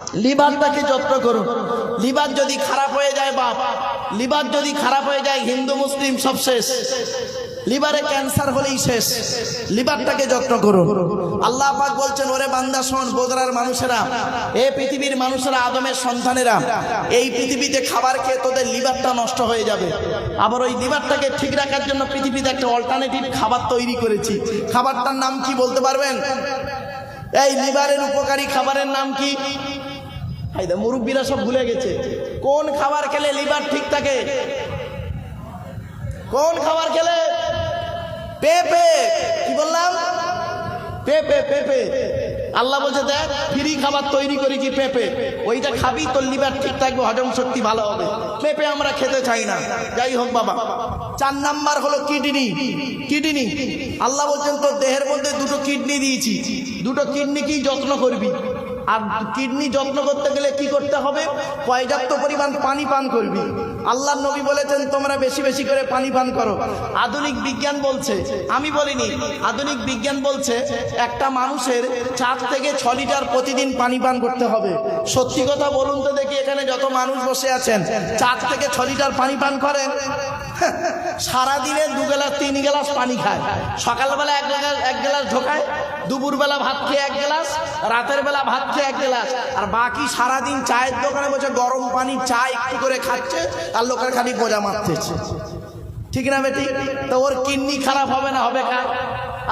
লিভারটাকে যত্ন করুন। লিভার যদি খারাপ হয়ে যায় বাপ, লিভার যদি খারাপ হয়ে যায় হিন্দু মুসলিম সব শেষ। লিভারে ক্যান্সার হলেই শেষ। লিভারটাকে যত্ন করুন। আল্লাহ পাক বলছেন, ওরে বান্দা শোন, বোদরার মানুষেরা, এ পৃথিবীর মানুষেরা, আদমের সন্তানেরা, এই পৃথিবীতে খাবার খেয়ে তোদের লিভারটা নষ্ট হয়ে যাবে। আবার ওই লিভারটাকে ঠিক রাখার জন্য পৃথিবীতে একটা অল্টারনেটিভ খাবার তৈরি করেছি। খাবারটার নাম কি বলতে পারবেন? এই লিভারের উপকারী খাবারের নাম কি? মুরব্বীরা সব ভুলে গেছে। কোন খাবার খেলে লিভার ঠিক থাকে? কোন খাবার খেলে? পেঁপে। কি বললাম? পেঁপে। পেঁপে আল্লাহ বলছে, দেখ ফ্রি খাবার তৈরি করেছি পেঁপে, ওইটা খাবি তোর লিভার ঠিক থাকবে, হজম শক্তি ভালো হবে। পেঁপে আমরা খেতে চাই না, যাই হোক বাবা। 4 নাম্বার হলো কিডনি। কিডনি আল্লাহ বলছেন, তোর দেহের মধ্যে 2টো কিডনি দিয়েছি, 2টো কিডনিকেই যত্ন করবি। আর কিডনি যত্ন করতে গেলে কি করতে হবে? পর্যাপ্ত পরিমাণ পানি পান করবি। আল্লাহর নবী বলেছেন, তোমরা বেশি বেশি করে পানি পান করো। আধুনিক বিজ্ঞান বলছে, আমি বলিনি, আধুনিক বিজ্ঞান বলছে একটা মানুষের 4 থেকে 6 লিটার প্রতিদিন পানি পান করতে হবে। সত্যি কথা বলুন তো দেখি, এখানে যত মানুষ বসে আছেন 4 থেকে 6 লিটার পানি পান করেন? সারাদিনে 2 গ্লাস 3 গ্লাস পানি খায়। সকালবেলা 1 গ্লাস ঢোকায়, দুপুরবেলা ভাত খেয়ে 1 গ্লাস, রাতের বেলা ভাত খেয়ে 1 গ্লাস, আর বাকি সারাদিন চায়ের দোকানে বসে গরম পানি চা একটু করে খাচ্ছে আর লোকের খালি গোজা মারতেছে। ঠিক না বেটি? তো ওর কিডনি খারাপ হবে না? হবে কার?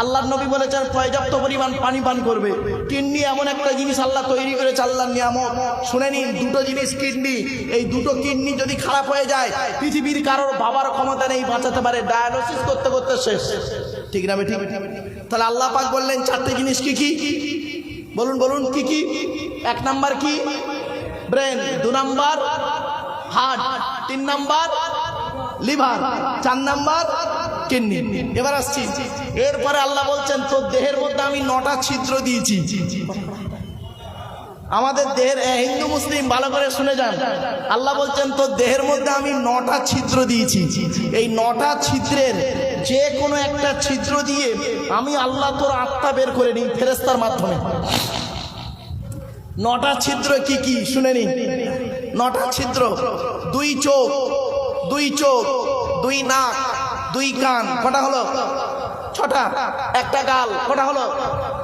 আল্লাহর নবী বলেছেন পর্যাপ্ত পরিমাণ পানি পান করবে। কিডনি এমন একটা জিনিস আল্লাহ তৈরি করেছে, আল্লাহর নিয়ামত। শুনে নিন, 2টো জিনিস কিডনি। এই 2টো কিডনি যদি খারাপ হয়ে যায়, পৃথিবীর কারোর বাবার ক্ষমতা নেই বাঁচাতে পারে, ডায়ালিসিস করতে করতে শেষ। ঠিক না বেটি? তাহলে আল্লাহ পাক বললেন 4টে জিনিস কি কি? বলুন বলুন কি কি? 1 নাম্বার কি? Brain. 2 number heart. 3 number liver. 4 number kidney. এবার আসছি, এরপরে আল্লাহ বলছেন, তোর দেহের মধ্যে আমি 9টা ছিদ্র দিয়েছি। আমাদের দেহের, হিন্দু মুসলিম ভালো করে শুনে যান, আল্লাহ বলছেন তোর দেহের মধ্যে আমি 9টা ছিদ্র দিয়েছি। এই 9টা ছিদ্রের যে কোনো একটা ছিদ্র দিয়ে আমি আল্লাহ তোর আত্মা বের করে নিই ফেরেশতার মাধ্যমে। 9টা ছিদ্র কি কি শুনে নিন। 9টা ছিদ্র: 2 চোখ, 2 নাক, 2 কান। কটা হলো? 6টা। 1টা গাল। কটা হলো?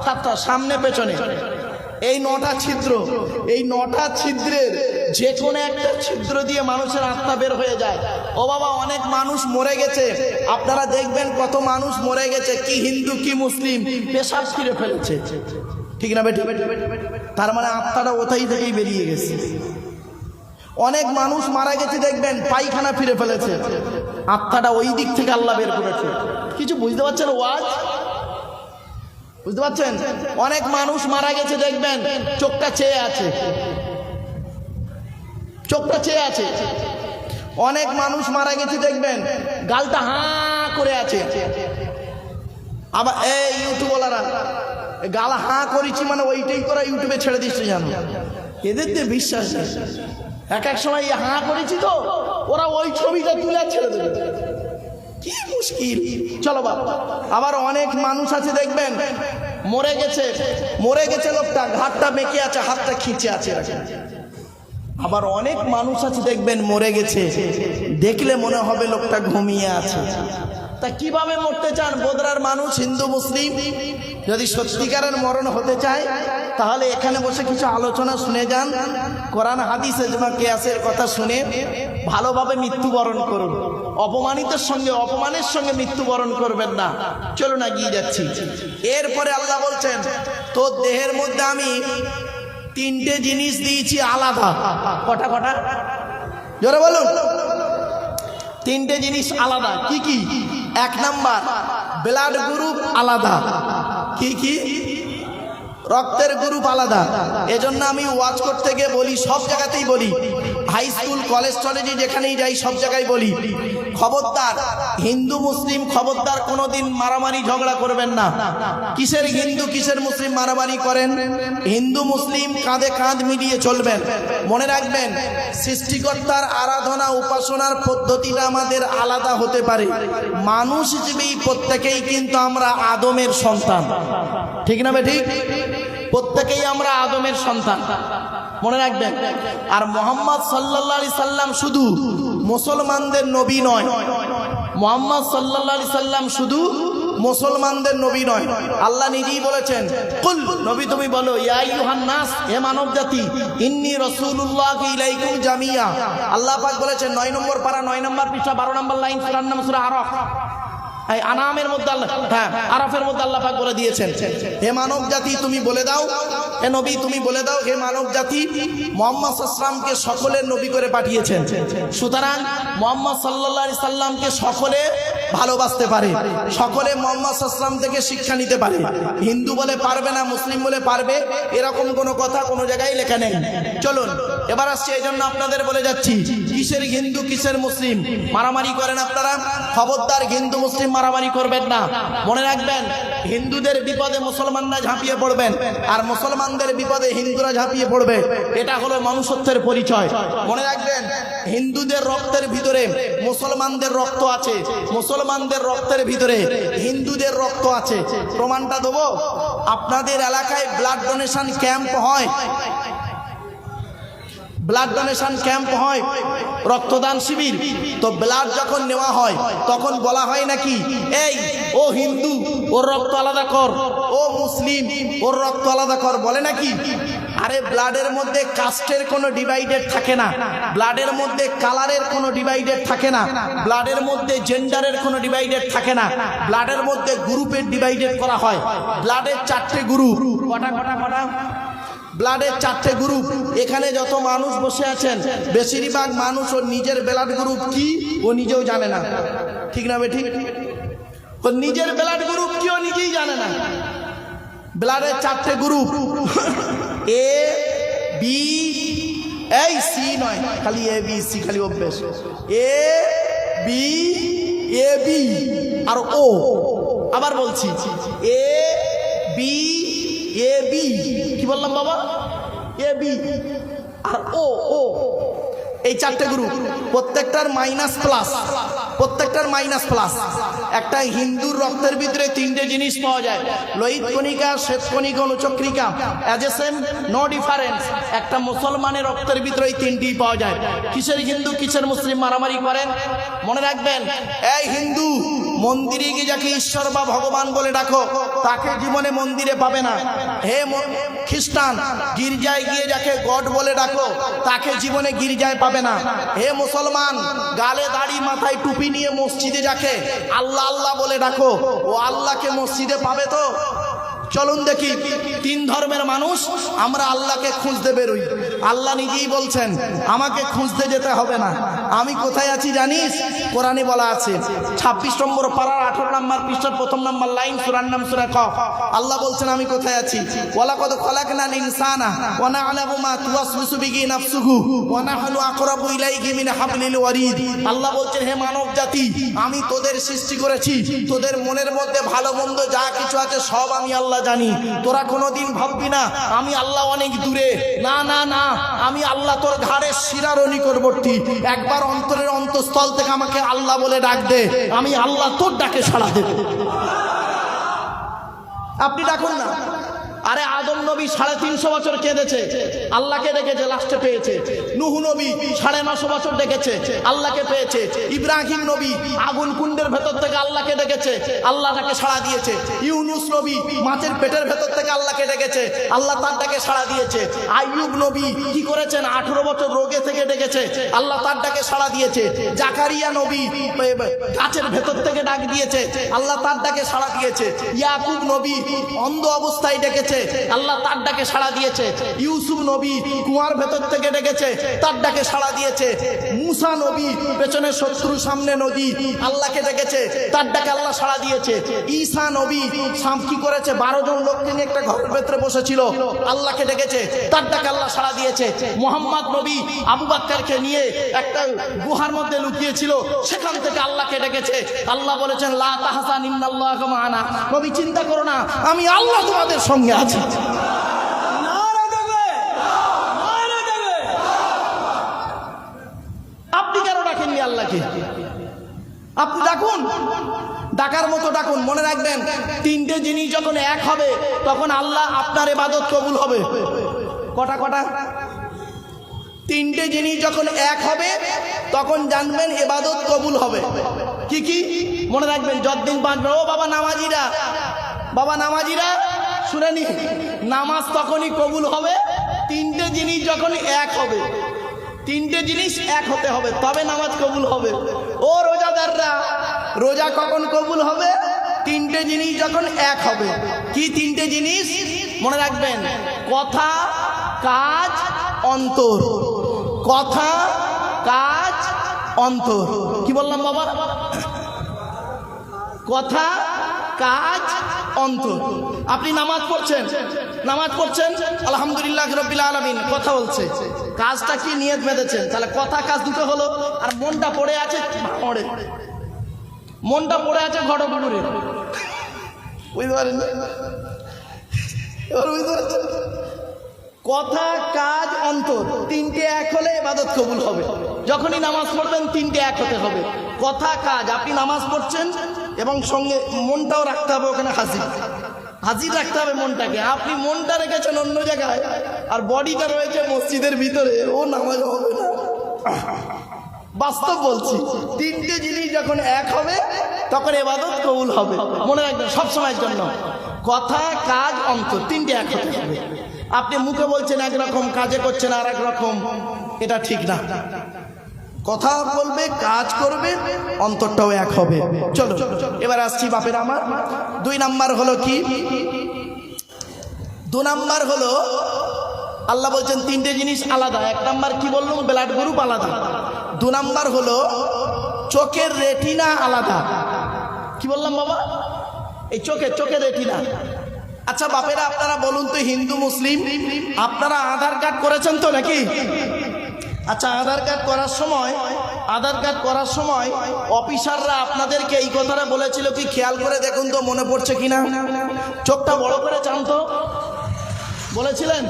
7টা। সামনে পেছনে। এই 9টা ছিদ্র। এই 9টা ছিদ্রের যে কোনো একটা ছিদ্র দিয়ে মানুষের আত্মা বের হয়ে যায়। ও বাবা, অনেক মানুষ মরে গেছে, আপনারা দেখবেন কত মানুষ মরে গেছে, কি হিন্দু কি মুসলিম, পেশাব ফিরে ফেলেছে। ঠিক না বেটি? তার মানে আত্মাটা ওথাই থেকেই বেরিয়ে গেছে। অনেক মানুষ মারা গেছে, দেখবেন পায়খানা ফিরে ফেলেছে, আত্মাটা ওই দিক থেকে আল্লাহ বের করেছে। কিছু বুঝতে পারছেন? ওয়াজ বুঝতে পারছেন? অনেক মানুষ মারা গেছে, দেখবেন চোখটা চেয়ে আছে, চোখটা চেয়ে আছে। অনেক মানুষ মারা গেছে, দেখবেন গালটা হাঁ করে আছে। আবার এই ইউটিউবওয়ালারা গাল হাঁ করেছি মানে ওইটাই তোরা ইউটিউবে ছেড়ে দিচ্ছে, জানো? এদের দিয়ে বিশ্বাস নেই। এক সময় হাঁ করেছি তো ওরা ওই ছবিটা তুলে ছেড়ে দেবে। কি মুশকিল! চলো বাবা। আবার অনেক মানুষ আছে, দেখবেন মরে গেছে লোকটা, ঘাটটা বেঁকে আছে, হাতটা খিঁচে আছে। আবার অনেক মানুষ আছে, দেখবেন মরে গেছে, দেখলে মনে হবে লোকটা ঘুমিয়ে আছে। তা কিভাবে মরতে চান বোদরার মানুষ, হিন্দু মুসলিম? যদি সত্যিকারের মরণ হতে চায় তাহলে এখানে বসে কিছু আলোচনা শুনে যান, কোরআন হাদিস ইজমা কিয়াসের কথা শুনে ভালোভাবে মৃত্যুবরণ করুন। অপমানের সঙ্গে মৃত্যুবরণ করবেন না। চলুন এগিয়ে যাচ্ছি। এরপরে আল্লাহ বলছেন, তোর দেহের মধ্যে আমি 3টে জিনিস দিয়েছি আলাদা। কটা কটা? জোরে বলুন। 3টে জিনিস আলাদা। কি কি? 1 নাম্বার ব্লাড গ্রুপ আলাদা। কি কি? রক্তের গ্রুপ আলাদা। এজন্য আমি ওয়াজ করতে গিয়ে বলি, সব জায়গাতেই বলি, হাই স্কুল কলেজ টলেজে যেখানেই যাই সব জায়গায় বলি, খবরদার হিন্দু মুসলিম, খবরদার কোনোদিন মারামারি ঝগড়া করবেন না। কিসের হিন্দু কিসের মুসলিম মারামারি করেন? হিন্দু মুসলিম কাঁধে কাঁধ মিলিয়ে চলবেন। মনে রাখবেন, সৃষ্টিকর্তার আরাধনা উপাসনার পদ্ধতিটা আমাদের আলাদা হতে পারে, মানুষ হিসেবেই প্রত্যেকেই কিন্তু আমরা আদমের সন্তান। ঠিক না বেঠিক? প্রত্যেকেই আমরা আদমের সন্তান। মনে রাখবেন। আর মুহাম্মদ সাল্লাল্লাহু আলাইহি সাল্লাম শুধু মুসলমানদের নবী নয়, মুহাম্মদ সাল্লাল্লাহু আলাইহি সাল্লাম শুধু মুসলমানদের নবী নয়, আল্লাহ নিজেই বলেছেন, কুল, নবী তুমি বলো, ইয়া আইয়ুহান নাস, হে মানব জাতি, ইন্নী রাসূলুল্লাহি ইলাইকুম জামিয়া। আল্লাহ পাক বলেছেন 9 নম্বর পারা 9 নম্বর পৃষ্ঠা 12 নম্বর লাইন, সূরার নাম সূরা আরাফ, এই আনামের মধ্যে আল্লাহ, হ্যাঁ আরাফের মধ্যে আল্লাহ পাক বলে দিয়েছেন, হে মানব জাতি তুমি বলে দাও, হে নবী তুমি বলে দাও, হে মানব জাতি, মুহাম্মদ সাল্লাল্লাহু আলাইহি সাল্লামকে সকলের নবী করে পাঠিয়েছেন। সুতরাং মুহাম্মদ সাল্লাল্লাহু আলাইহি সাল্লামকে সকলে ভালোবাসতে পারে, সকলে মুহাম্মদ সাল্লাল্লাহু আলাইহি সাল্লাম থেকে শিক্ষা নিতে পারে। হিন্দু বলে পারবে না, মুসলিম বলে পারবে, এরকম কোনো কথা কোনো জায়গায় লেখা নেই। চলুন এবার আসছে, এই জন্য আপনাদের বলে যাচ্ছি, কিসের হিন্দু কিসের মুসলিম মারামারি করেন আপনারা, খবরদার হিন্দু মুসলিম মারামারি করবেন না। মনে রাখবেন, হিন্দুদের বিপদে মুসলমানরা ঝাঁপিয়ে পড়বেন, আর মুসলমানদের বিপদে হিন্দুরা ঝাঁপিয়ে পড়বে। এটা হলো মানুষত্বের পরিচয়। মনে রাখবেন, হিন্দুদের রক্তের ভিতরে মুসলমানদের রক্ত আছে, মুসলমানদের রক্তের ভিতরে হিন্দুদের রক্ত আছে। প্রমাণটা দেবো, আপনাদের এলাকায় ব্লাড ডোনেশন ক্যাম্প হয়, ব্লাড ডোনেশন ক্যাম্প হয়, রক্তদান শিবির। তো ব্লাড যখন নেওয়া হয় তখন বলা হয় নাকি, এই ও হিন্দু ওর রক্ত আলাদা কর, ও মুসলিম ওর রক্ত আলাদা কর, বলে নাকি? আরে ব্লাডের মধ্যে কাস্টের কোনো ডিভাইডেড থাকে না, ব্লাডের মধ্যে কালারের কোনো ডিভাইডেড থাকে না, ব্লাডের মধ্যে জেন্ডারের কোনো ডিভাইডেড থাকে না, ব্লাডের মধ্যে গ্রুপের ডিভাইডেড করা হয়। ব্লাডের 4টে গ্রুপ, কটা কটা কটা ব্লাডের 4টে গ্রুপ। এখানে যত মানুষ বসে আছেন বেশিরভাগ মানুষ ওর নিজের ব্লাড গ্রুপ কি ও নিজেও জানে না, ঠিক না বেঠিক? ওর নিজের ব্লাড গ্রুপ কি ও নিজেই জানে না। ব্লাডের 4টে গ্রুপ, এ বি, এই সি নয়, খালি এ বি সি, খালি অভ্যেস, এ বি, এ বি আর ও। আবার বলছি, এ বি, এ বি, কি বললাম বাবা? এ বি আর ও, ও, এই 4টে গ্রুপ, প্রত্যেকটার মাইনাস প্লাস, প্রত্যেকটার মাইনাস প্লাস। একটা হিন্দুর রক্তের ভিতরে 3টে জিনিস পাওয়া যায়, লোহিত কণিকা, শ্বেত কণিকা, অনুচক্রিকা, as a same no difference. একটা মুসলমানের রক্তের ভিতরে এই 3টিই পাওয়া যায়। কিসের হিন্দু কিসের মুসলিম মারামারি করেন? মনে রাখবেন, এই হিন্দু মন্দিরে গিয়ে যাকে ঈশ্বর বা ভগবান বলে ডাকো, তাকে জীবনে মন্দিরে পাবে না। হে খ্রিস্টান, গির্জায় গিয়ে যাকে গড বলে ডাকো, তাকে জীবনে গির্জায় পাবে না। হে মুসলমান, গালে দাড়ি মাথায় টুপি নিয়ে মসজিদে যাকে আল্লাহ আল্লাহ বলে ডাকো, ও আল্লাহকে মসজিদে পাবে তো? চলুন দেখি, 3 ধর্মের মানুষ আমরা আল্লাহকে খুঁজতে বেরোই। আল্লাহ নিজেই বলছেন, আমাকে খুঁজতে যেতে হবে না, আমি কোথায় আছি জানিস? কোরআনে বলা আছে 26 নম্বর পারার 18 নম্বর পৃষ্ঠার 1 নম্বর লাইন, সূরার নাম সূরা কফ। আল্লাহ বলছেন, আমি কোথায় আছি? ওয়ালাকাদ খলাকনাল ইনসানা ওয়া না'লামু মা তুওয়াসওয়িসু বিহি নাফসুহু ওয়া নাহনু আকরাবু ইলাইহি মিন হাবলিল ওয়ারিদ। আল্লাহ বলছেন, হে মানব জাতি, আমি তোদের সৃষ্টি করেছি, তোদের মনের মধ্যে ভালো মন্দ যা কিছু আছে সব আমি আল্লাহ জানি। তোরা কোনোদিন ভাববি না আমি আল্লাহ অনেক দূরে, না না না, আমি আল্লাহ তোর ঘাড়ের শিরার নিকটবর্তী। একবার অন্তরের অন্তঃস্থল থেকে আমাকে আল্লাহ বলে ডাক দে, আমি আল্লাহ তোর ডাকে সাড়া দেব। আপনি ডাকুন না। আরে আদম নবী 350 বছর কেঁদেছে, আল্লাহকে ডেকেছে, লাস্টে পেয়েছে। নূহ নবী 950 বছর ডেকেছে, আল্লাহকে পেয়েছে। ইব্রাহিম নবী আগুন কুণ্ডের ভেতর থেকে আল্লাহকে ডেকেছে, আল্লাহ তাকে সাড়া দিয়েছে। ইউনুস নবী মাছের পেটের ভেতর থেকে আল্লাহকে ডেকেছে, আল্লাহ তার ডাকে সাড়া দিয়েছে। আইয়ুব নবী কি করেছেন? 18 বছর রোগে থেকে ডেকেছে, আল্লাহ তার ডাকে সাড়া দিয়েছে। জাকারিয়া নবী গাছের ভেতর থেকে ডাক দিয়েছে, আল্লাহ তার ডাকে সাড়া দিয়েছে। ইয়াকুব নবী অন্ধ অবস্থায় ডেকেছে, আল্লাহ তার ডাকে সাড়া দিয়েছে। ইউসুফ নবী কুয়ার ভেতর থেকে ডেকেছে, তার ডাকে সাড়া দিয়েছে। মুসা নবী পেছনে শত্রু সামনে নদী, আল্লাহকে ডেকেছে, তার ডাকে আল্লাহ সাড়া দিয়েছে। ঈসা নবী কি করেছে? 12 জন লোককে নিয়ে একটা ঘরের ভেতরে বসেছিল, আল্লাহকে ডেকেছে, তার ডাকে আল্লাহ সাড়া দিয়েছে। মুহাম্মদ নবী আবু বকরকে নিয়ে একটা গুহার মধ্যে লুকিয়েছিল, সেখান থেকে আল্লাহকে ডেকেছে, আল্লাহ বলেছেন লা তাহজান ইন্নাল্লাহা মা'ানা, নবী চিন্তা করো না, আমি আল্লাহ তোমাদের সঙ্গে আছি। আপনি কেন ডাকেননি আল্লাহকে? আপনি ডাকুন, ডাকার মতো ডাকুন। মনে রাখবেন, 3টে জিনিস যখন এক হবে তখন আল্লাহ আপনার ইবাদত কবুল হবে। কটা কটা? তিনটে জিনিস যখন এক হবে তখন জানবেন ইবাদত কবুল হবে। কি কি মনে রাখবেন যতদিন বাঁচবেন। ও বাবা নামাজিরা, বাবা নামাজিরা শুনে নি, নামাজ তখনই কবুল হবে তিনটে জিনিস যখন এক হবে। তিনটে জিনিস এক হতে হবে তবে নামাজ কবুল হবে। ও রোজাদাররা, রোজা কখন কবুল হবে? তিনটে জিনিস যখন এক হবে। কি তিনটে জিনিস মনে রাখবেন? কথা, কাজ, অন্তর। কথা, কাজ, অন্তর। কি বললাম বাবা? কথা, কাজ, অন্তর। আপনি নামাজ পড়ছেন, নামাজ পড়ছেন আলহামদুলিল্লাহ রাব্বিল আলামিন, কথা বলছে, কাজটা কি নিয়ত বেঁধেছেন, তাহলে কথা কাজ দুটো হলো। আর মনটা পড়ে আছে পড়ে, মনটা পড়ে আছে ঘটপুকুরে, বুঝতে পারেন? এবার বুঝতে পারছেন? কথা, কাজ, অন্তর তিনটে এক হলে ইবাদত কবুল হবে। যখনই নামাজ পড়বেন তিনটে এক হতে হবে। কথা, কাজ, আপনি নামাজ পড়ছেন এবং সঙ্গে মনটাও রাখতে হবে ওখানে, হাজির হাজির রাখতে হবে মনটাকে। আপনি মনটা রেখেছেন অন্য জায়গায় আর বডিটা রয়েছে মসজিদের ভিতরে, ও নামাজ হবে না। বাস্তব বলছি, তিনটে জিনিস যখন এক হবে তখন ইবাদত কবুল হবে। মনে রাখবেন সবসময়ের জন্য, কথা, কাজ, অন্তর তিনটে এক হতে হবে। আপনি মুখে বলছেন একরকম, কাজে করছেন আর এক রকম, এটা ঠিক না। কথা বলবে, কাজ করবে, অন্তরটাও এক হবে। চলো এবার আসছি বাপের আমার। 2 নাম্বার হলো কি? 2 নাম্বার হলো আল্লাহ বলছেন তিনটে জিনিস আলাদা। 1 নাম্বার কি বললাম? ব্লাড গ্রুপ আলাদা। 2 নাম্বার হলো চোখের রেটিনা আলাদা। কি বললাম বাবা? এই চোখের রেটিনা। আচ্ছা বাপেরা আপনারা বলুন তো, হিন্দু মুসলিম আপনারা আধার কার্ড করেছেন তো নাকি? আচ্ছা আধার কার্ড করার সময় অফিসাররা আপনাদেরকে এই কথাটা বলেছিল কি? খেয়াল করে দেখুন তো, মনে পড়ছে কিনা? চোখটা বড় করে চান তো, বলেছিলেন?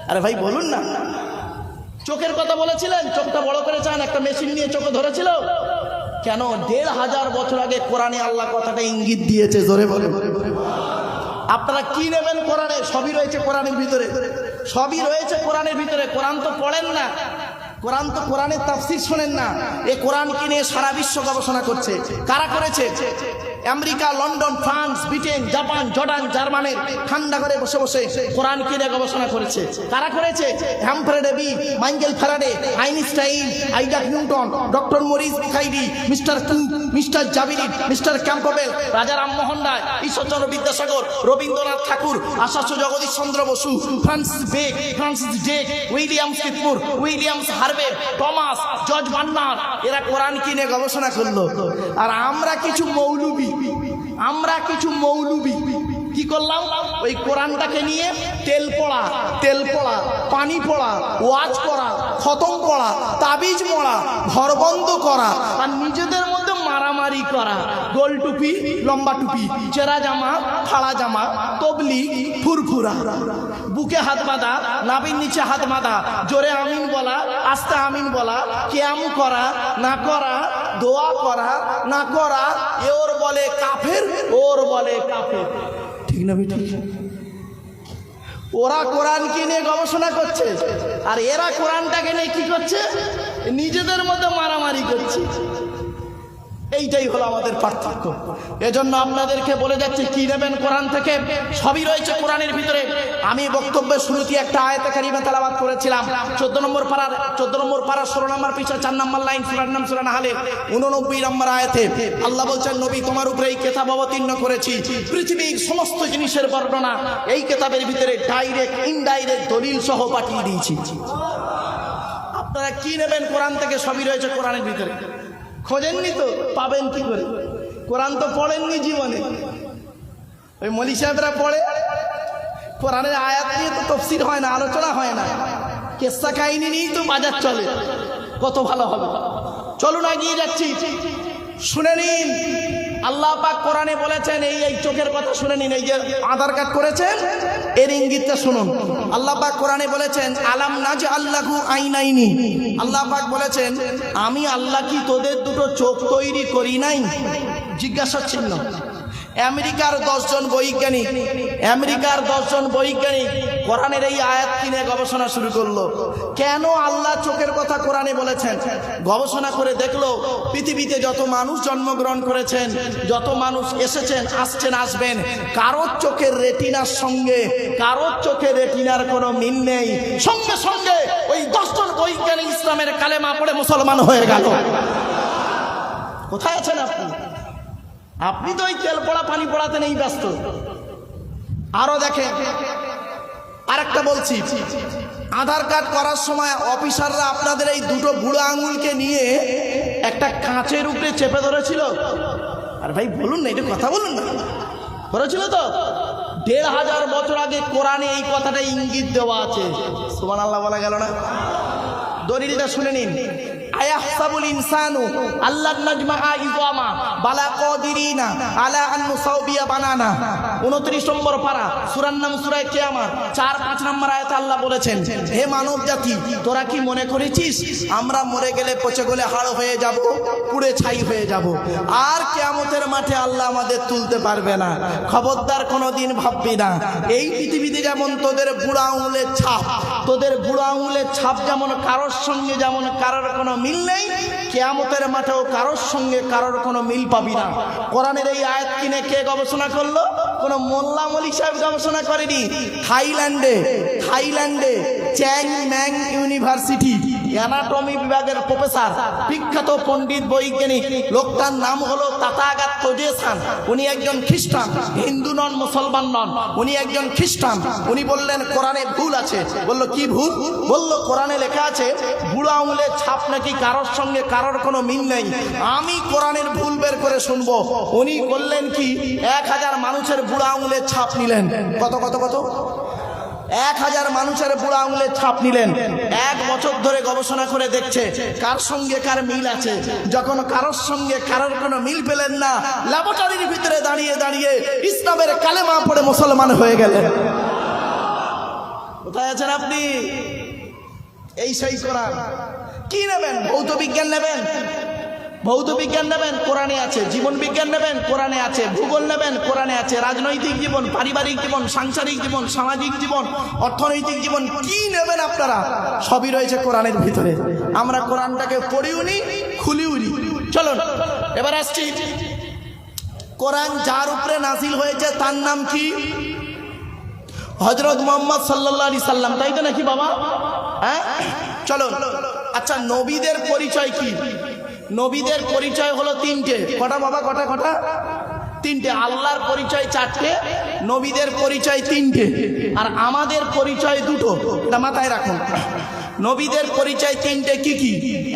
আরে ভাই বলুন না, চোখের কথা বলেছিলেন? চোখটা বড় করে চান, একটা মেশিন নিয়ে চোখে ধরেছিল কেন? 1500 বছর আগে কোরআনে আল্লাহ কথাটা ইঙ্গিত দিয়েছে। জোরে বলে আপনারা কি নেবেন কোরআনে? সবই রয়েছে কোরআনের ভিতরে, সবই রয়েছে কোরআনের ভিতরে। কোরআন তো পড়েন না, কোরআনের তাফসীর শোনেন না। এই কোরআনকে নিয়ে সারা বিশ্ব গবেষণা করছে। কারা করেছে? America, London, France, Britain, Japan, Jordan, জার্মানের ঠান্ডা ঘরে বসে বসে কোরআনকে নিয়ে গবেষণা করেছে। কারা করেছে? Humphry Davy, Michael Faraday, Einstein, Isaac Newton, doctor Maurice Bukhari, mister Cook, mister জাবিরি, mister Campbell, Raja Rammohan Roy, Ishwarchandra Vidyasagar, Rabindranath Tagore, Acharya Jagadish Chandra Bose, Francis Drake, Williams Keith Moore, Williams Harvey, Thomas, George Bernard, এরা কোরআন কিনে গবেষণা করলো। আর আমরা কিছু মৌলবি কি করলাম? ওই কোরআনটাকে নিয়ে তেল পড়া, পানি পড়া, ওয়াজ করা, খতম পড়া, তাবিজ পড়া, ঘর বন্ধ করা, আর নিজেদের মধ্যে মারামারি করা। গোল টুপি, লম্বা টুপি, চেরা জামা, ফাড়া জামা, তবলিগ, ফুরফুরা, বুকে হাত বাঁধা, নাভির নিচে হাত বাঁধা, জোরে আমিন বলা, আস্তে আমিন বলা, কিয়াম করা না করা, দোয়া করা না করা, ওর বলে কাফের, ওর বলে কাফের। ঠিক না বেটি? ওরা কোরআনকে নিয়ে গবেষণা করছে আর এরা কোরআনটাকে নিয়ে কি করছে? নিজেদের মধ্যে মারামারি করছে। এইটাই হলো আমাদের পার্থক্য। এজন্য আপনাদেরকে বলে যাচ্ছি, কি নেবেন কোরআন থেকে? সবই রয়েছে কোরআনের ভিতরে। আমি বক্তব্যের শুরুতে একটা আয়াতে কারিমা তেলাওয়াত করেছিলাম, 14 নম্বর পারার 16 নম্বর পৃষ্ঠা 4 নম্বর লাইন, সূরার নাম সূরা নাহলের 89 নম্বর আয়াতে আল্লাহ বলছেন, নবী তোমার উপরে এই কিতাব অবতীর্ণ করেছি, পৃথিবীর সমস্ত জিনিসের বর্ণনা এই কিতাবের ভিতরে ডাইরেক্ট ইনডাইরেক্ট দলিল সহ পাঠিয়ে দিয়েছি। আপনারা কি নেবেন কোরআন থেকে? সবই রয়েছে কোরআনের ভিতরে। খোঁজেননি তো পাবেন কি করে? কোরআন তো পড়েননি জীবনে। ওই মৌলী সাহেবরা পড়ে, কোরআনের আয়াত নিয়ে তো তাফসীর হয় না, আলোচনা হয় না, কেসা কাহিনী নিয়েই তো বাজার চলে। কত ভালো হবে। চলুন এগিয়ে যাচ্ছি, শুনে নিন। আল্লাহ পাক কোরআনে বলেছেন, এই চোখের কথা শুনে নিন। এই যে আধার কার্ড করেছেন, এর ইঙ্গিতটা শুনুন। আল্লাহ পাক কোরআনে বলেছেন, আলাম নাজআল লাহু আইনাইনি। আল্লাহ পাক বলেছেন, আমি আল্লাহ কি তোদের দুটো চোখ তৈরি করি নাই? জিজ্ঞাসা চিহ্ন। আমেরিকার 10 জন বৈজ্ঞানিক আমেরিকার 10 জন বৈজ্ঞানিক কোরআনের এই আয়াত নিয়ে গবেষণা শুরু করলো। কেন আল্লাহ চোখের কথা কোরআনে বলেছেন? গবেষণা করে দেখলো পৃথিবীতে যত মানুষ জন্মগ্রহণ করেছেন, যত মানুষ এসেছেন, আসছেন, আসবেন, কারোর চোখের রেটিনার সঙ্গে কারোর চোখের রেটিনার কোনো মিল নেই। সঙ্গে সঙ্গে ওই 10 জন বৈজ্ঞানিক ইসলামের কালেমা পড়ে মুসলমান হয়ে গেল। কোথায় আছেন আপনি? আপনি তো ওই তেল পড়া পানি পড়াতে নেই ব্যস্ত। আরো দেখেন, আরেকটা বলছি, আধার কার্ড করার সময় অফিসাররা আপনাদের এই দুটো বুড়ো আঙুলকে নিয়ে একটা কাঁচের উপরে চেপে ধরেছিল। আর ভাই বলুন না, এটা কথা বলুন না, ধরেছিল তো? 1500 বছর আগে কোরআনে এই কথাটা ইঙ্গিত দেওয়া আছে। সুবহানাল্লাহ বলা গেল না? দলিলটা শুনে নিন। আয়াহসাবুল ইনসানু আল্লাহ নাজমাআ ইযামা বালা কাদিরিনা আলা আন নুসাউবিয়া বানানা। 29 নম্বর পারা, সূরার নাম সূরা কিয়ামত, 4-5 নম্বর আয়াতে আল্লাহ বলেছেন, হে মানব জাতি, তোরা কি মনে করেছিস আমরা মরে গেলে পচে গলে হাড় হয়ে যাব, পুড়ে ছাই হয়ে যাব, আর কিয়ামতের মাঠে আল্লাহ আমাদের তুলতে পারবে না? খবরদার কোনোদিন ভাববি না। এই পৃথিবীতে যেমন তোদের বুড়ো আঙুলের ছাপ, তোদের বুড়ো আঙুলের ছাপ যেমন কারোর সঙ্গে যেমন কারোর কোনো মিল নেই, কিয়ামতের মাঠেও কারোর সঙ্গে কারোর কোনো মিল পাবি না। কোরআনের এই আয়াত কিনে কে গবেষণা করলো? কোন মোল্লা মলি সাহেব গবেষণা করেনি। থাইল্যান্ডে চ্যাং ম্যাং ইউনিভার্সিটি অ্যানাটমি বিভাগের প্রফেসর, বিখ্যাত পণ্ডিত বৈজ্ঞানিক, লোকটার নাম হলো তাথাগত তোজেসান। উনি একজন খ্রিস্টান, হিন্দু নন, মুসলমান নন, উনি একজন খ্রিস্টান। উনি বললেন কোরআনে ভুল আছে। বলল কি ভুল? বলল কোরআনে লেখা আছে বুড়ো আঙুলের ছাপ নাকি কারোর সঙ্গে কারোর কোনো মিল নেই। আমি কোরআনের ভুল বের করে শুনবো। উনি করলেন কি, 1000 মানুষের বুড়ো আঙুলের ছাপ নিলেন। কত 1000 মানুষের বুড়ো আঙুলের ছাপ নিলেন। 1 বছর ধরে গবেষণা করে দেখছে কার সঙ্গে কার মিল আছে। যখন কারোর সঙ্গে কারোর কোনো মিল পেলেন না, ল্যাবরেটরির ভিতরে দাঁড়িয়ে দাঁড়িয়ে ইসলামের কালেমা পড়ে মুসলমান হয়ে গেলেন। কোথায় আছেন আপনি? এই সেই কোরআন। কি নেবেন? ভৌত বিজ্ঞান নেবেন? ভৌত বিজ্ঞান নেবেন? কোরআনে আছে। জীবন বিজ্ঞান নেবেন? কোরআনে আছে। ভূগোল নেবেন? কোরআনে আছে। রাজনৈতিক জীবন, পারিবারিক জীবন, সাংসারিক জীবন, সামাজিক জীবন, অর্থনৈতিক জীবন, কি নেবেন আপনারা? সবই রয়েছে কোরআনের ভিতরে। আমরা কোরআনটাকে পড়িওনি, খুলিওনি। চলুন এবার আসছি, কোরআন যার উপরে নাজিল হয়েছে তার নাম কি? হযরত মুহাম্মদ সাল্লাল্লাহু আলাইহি সাল্লাম, তাই তো নাকি বাবা? হ্যাঁ, চলো। আচ্ছা, নবীদের পরিচয় কি? নবীদের পরিচয় হলো 3টে। কটা বাবা? কটা? 3টে। আল্লাহর পরিচয় 4টে, নবীদের পরিচয় 3টে, আর আমাদের পরিচয় 2টো। এটা মাথায় রাখুন। নবীদের পরিচয় 3টে। কি কি?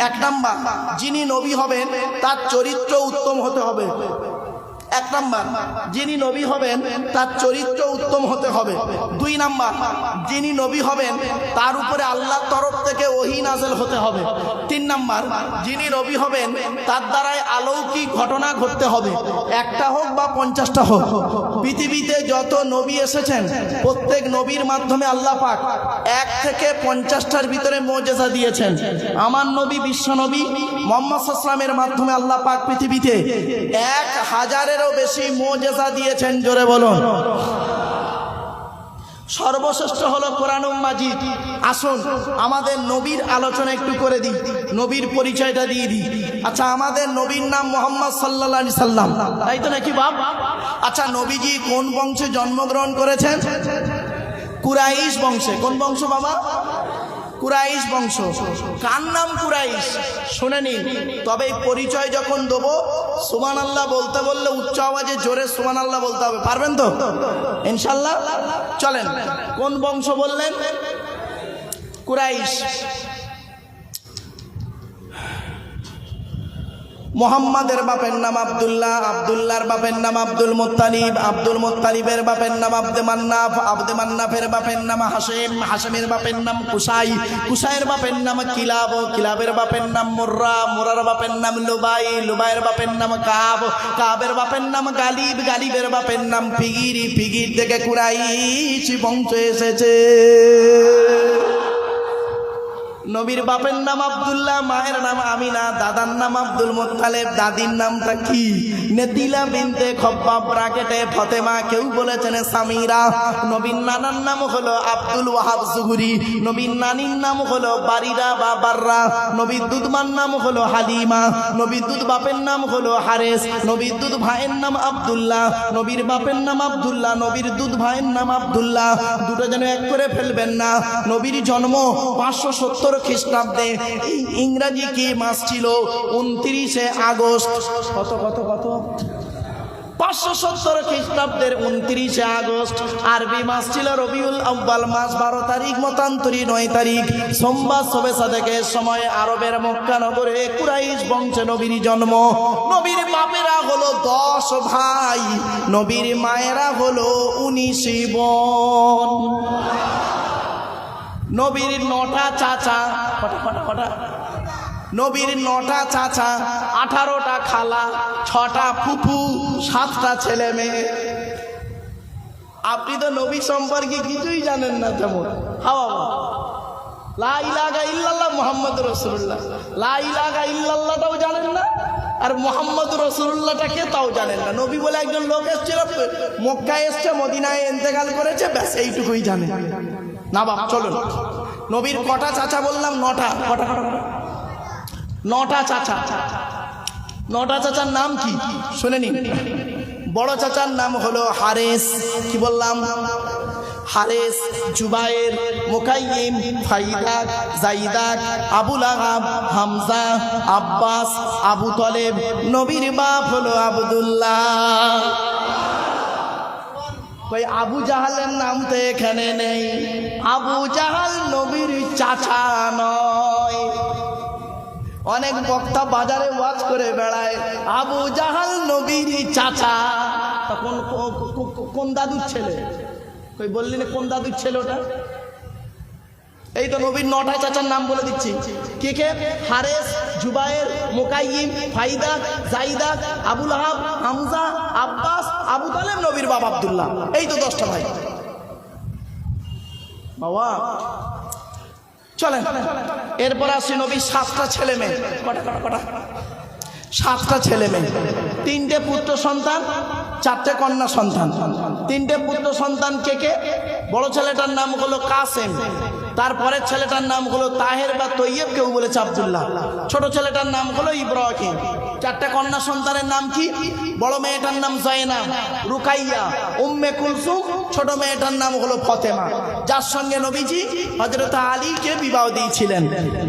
1 নাম্বার, যিনি নবী হবেন তার চরিত্র উত্তম হতে হবে। 1 নাম্বার, যিনি নবী হবেন তার চরিত্র উত্তম হতে হবে। 2 নাম্বার, যিনি নবী হবেন তার উপরে আল্লাহর তরফ থেকে ওহী নাযিল হতে হবে। 3 নাম্বার, যিনি নবী হবেন তার দ্বারাই অলৌকিক ঘটনা ঘটতে হবে, 1টা হোক বা 50টা হোক। পৃথিবীতে যত নবী এসেছেন প্রত্যেক নবীর মাধ্যমে আল্লাহ পাক 1 থেকে 50টার ভিতরে মুজিজা দিয়েছেন। আমার নবী বিশ্ব নবী মুহাম্মদ সাল্লাল্লাহু আলাইহি ওয়াসাল্লামের মাধ্যমে আল্লাহ পাক পৃথিবীতে 1000-এরও বেশি মুজিজা দিয়েছেন। জোরে বলুন। সর্বশ্রেষ্ঠ হলো কোরআনুল মাজিদ। আসুন আমাদের নবীর আলোচনা একটু করে দিই, নবীর পরিচয়টা দিয়ে দিই। আচ্ছা, আমাদের নবীর নাম মুহাম্মদ সাল্লাল্লাহু আলাইহি সাল্লাম, তাই তো নাকি বাপ? আচ্ছা, নবীজি কোন বংশে জন্মগ্রহণ করেছেন? কুরাইশ বংশে। কোন বংশ বাবা? কুরাইশ বংশ। কার নাম কুরাইশ? শুনে নিন। তবে পরিচয় যখন দেবো সুবহানাল্লাহ বলতে বললে উচ্চ আওয়াজে জোরে সুবহানাল্লাহ বলতে হবে। পারবেন তো ইনশাআল্লাহ? চলেন, কোন বংশ বললেন? কুরাইশ। মোহাম্মদের বাপের নাম আব্দুল্লাহ, আব্দুল্লাহর বাপের নাম আব্দুল মুত্তালিব, আব্দুল মুত্তালিবের বাপের নাম আব্দে মান্নাফ, আব্দে মান্নাফের বাপের নাম হাশেম, হাশেমের বাপের নাম কুসাই, কুসাইয়ের বাপের নাম কিলাব, কিলাবের বাপের নাম মুর্রা, মুরার বাপের নাম লুবাই, লুবাইয়ের বাপের নাম কাব, কাবের বাপের নাম গালিব, গালিবের বাপের নাম ফিগির, ফিগির থেকে কুরাইশ বংশ এসেছে। নবীর বাপের নাম আব্দুল্লাহ, মায়ের নাম আমিনা, দাদার নাম আব্দুল মুত্তালিব, দাদির নামটা কি? নেতিলা বিনতে খব্বাব ব্রাকেটে ফতেমা, কেউ বলেছেন সামিরা। নবীর নানার নাম হলো আব্দুল ওয়াহাব জুহরি, নবীর নানির নাম হলো বারিরা বা বাররা, নবীর দুধমার নাম হলো হালিমা, নবীর দুধ বাপের নাম হলো হারেস, নবীর দুধ ভাইয়ের নাম আব্দুল্লাহ, নবীর বাপের নাম আব্দুল্লাহ, নবীর দুধ ভাইয়ের নাম আব্দুল্লাহ। দুটো যেন এক করে ফেলবেন না। নবীর জন্ম 570 খ্রিস্টাব্দে, ইংরাজি কি মাস ছিল? 29শে আগস্ট। কত কত কত 570 খ্রিস্টাব্দের 29শে আগস্ট। আরবি মাস ছিল রবিউল আউয়াল মাস, 12 তারিখ মতান্তরী 9 তারিখ সোমবার শবে সাদেকের সময় আরবের মক্কা নগরে কুরাইশ বংশে নবীর জন্ম। নবীর বাপেরা হলো 10 ভাই, নবীর মায়েরা হলো 19 বোন। নবীর 9টা চাচা, কটা নবীর 9টা চাচা, 18টা খালা, 6টা ফুফু, 7টা ছেলে মেয়ে। আপনি তো নবী সম্পর্কে কিছুই জানেন না। তেমন হাওয়া লা ইলাহা ইল্লাল্লাহ মুহাম্মাদুর রাসূলুল্লাহ, লা ইলাহা ইল্লাল্লাহটাও জানেন না, আর মুহাম্মাদুর রাসূলুল্লাহটাকে তাও জানেন না। নবী বলে একজন লোক এসেছিল, মক্কায় এসছে, মদিনায় ইন্তেকাল করেছে, ব্যাস এইটুকুই জানেন না। বাপ চলুন, নবীর কটা চাচা বললাম? 9টা। কটা? 9টা চাচা। 9টা চাচার নাম কি শুনে নিন। বড় চাচার নাম হলো হারেস, কি বললাম? হারেস, জুবায়ের, মুকাইয়িম, ফাইদা, জাইদা, আবু লাহাব, হামজা, আব্বাস, আবু তলেব। নবীর বাপ হলো আব্দুল্লাহ। ওই আবু জাহালের নাম তো এখানে নেই। আবু জাহাল নবীর চাচা নয়। অনেক বক্তা বাজারে ওয়াজ করে বেড়ায়, আবু জাহাল নবীর চাচা। তখন কোন দাদুর ছেলে? কই বললি না কোন দাদুর ছেলে ওটা? এই তো নবীর 9টা চাচার নাম বলে দিচ্ছি। কে কে? হারেস, জুবায়ের, মুকাইয়িম, ফাইদা, জাইদা, আবু লাহাব, হামজা, আব্বাস, আবু তালেব, নবীর বাবা আব্দুল্লাহ। এই তো 10টা ভাই। বাবা চলেন, এরপর আসি নবীর 7টা ছেলে মেয়ে। কটা? 7টা ছেলে মেয়ে, 3টে পুত্র সন্তান, 4টে কন্যা সন্তান। 3টে পুত্র সন্তান কে কে? বড় ছেলেটার নাম হলো কাসেম, তারপরের ছেলেটার নাম হলো তাহের বা তৈয়ব, কেউ বলেছে আব্দুল্লাহ। ছোট ছেলেটার নাম হলো ইব্রাহিম। 4টে কন্যা সন্তানের নাম কি? বড় মেয়েটার নাম জয়নাব, রুকাইয়া, উম্মে কুলসুম। ছোট মেয়েটার নাম হলো ফতেমা, যার সঙ্গে নবীজি হযরত আলীকে বিবাহ দিয়েছিলেন।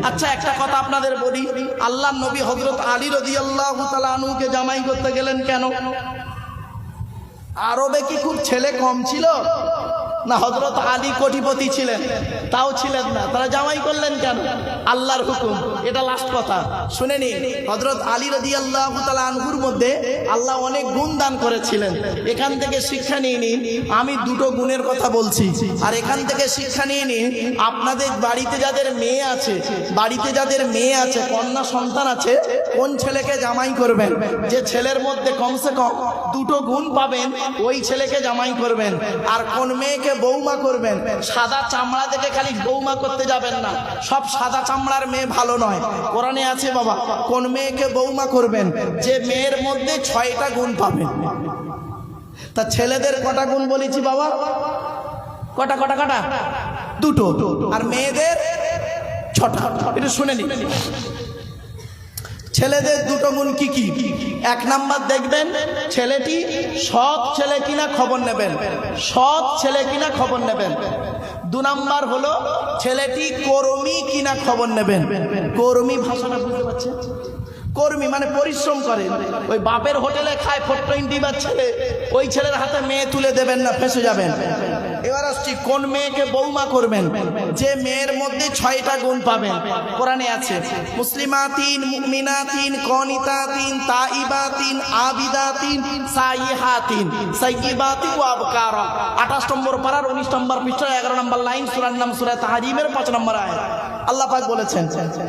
আচ্ছা, একটা কথা আপনাদের বলি, আল্লাহর নবী হযরত আলী রাদিয়াল্লাহু তাআলা আনহুকে জামাই করতে গেলেন কেন? আরবে কি খুব ছেলে কম ছিল? না হযরত আলী কোটিপতি ছিলেন? তাও ছিলেন না। তারা জামাই করলেন কেন? আল্লাহর হুকুম। এটা লাস্ট কথা শুনে নিন। হযরত আলী রাদিয়াল্লাহু তাআলা আনহুর মধ্যে আল্লাহ অনেক গুণ দান করেছিলেন। এখান থেকে শিক্ষা নিয়ে নিন। আমি 2টো গুণের কথা বলছি, আর এখান থেকে শিক্ষা নিয়ে নিন। আপনাদের বাড়িতে যাদের মেয়ে আছে, কন্যা সন্তান আছে, কোন ছেলেকে জামাই করবেন? যে ছেলের মধ্যে কমসে কম 2টো গুণ পাবেন, ওই ছেলেকে জামাই করবেন। আর কোন মেয়েকে বৌমা করবেন? সাদা চামড়া দেখে খালি বৌমা করতে যাবেন না, সব সাদা চামড়ার মেয়ে ভালো নয়। কোরআনে আছে বাবা, কোন মেয়েকে বৌমা করবেন? যে মেয়ের মধ্যে 6টা গুণ পাবেন। তা ছেলেদের কটা গুণ বলেছি বাবা? কটা? 2টো। আর মেয়েদের 6টা। এটা শুনে নিন। ছেলেদের 2টো গুণ কি কি? 1 নাম্বার দেখবেন ছেলেটি সৎ ছেলে কিনা খবর নেবেন, সৎ ছেলে কিনা খবর নেবেন। 2 নাম্বার হলো ছেলেটি কর্মী কিনা খবর নেবেন। কর্মী ভাষাটা বুঝতে পারছেন? কর্মী মানে পরিশ্রম করে। ওই বাপের হোটেলে খায় 420 বার ছেলে, ওই ছেলের হাতে মেয়ে তুলে দেবেন না, ফেঁসে যাবেন। এবার আসছি কোন মেয়েকে বৌমা করবেন? যে মেয়ের মধ্যে 6টা গুণ পাবেন। কোরআনে আছে মুসলিমাতিন, মুমিনাতিন, কনিতাতিন, তাইবাতিন, আবিদাতিন, সাইহাতিন, সাইয়্যিবাতিন ওয়া আবকারা। 28 নম্বর পারার 19 নম্বর পৃষ্ঠা 11 নম্বর লাইন, সূরার নাম সূরা তাহরিমের 5 নম্বর আয়াত। আল্লাহ পাক বলেছেন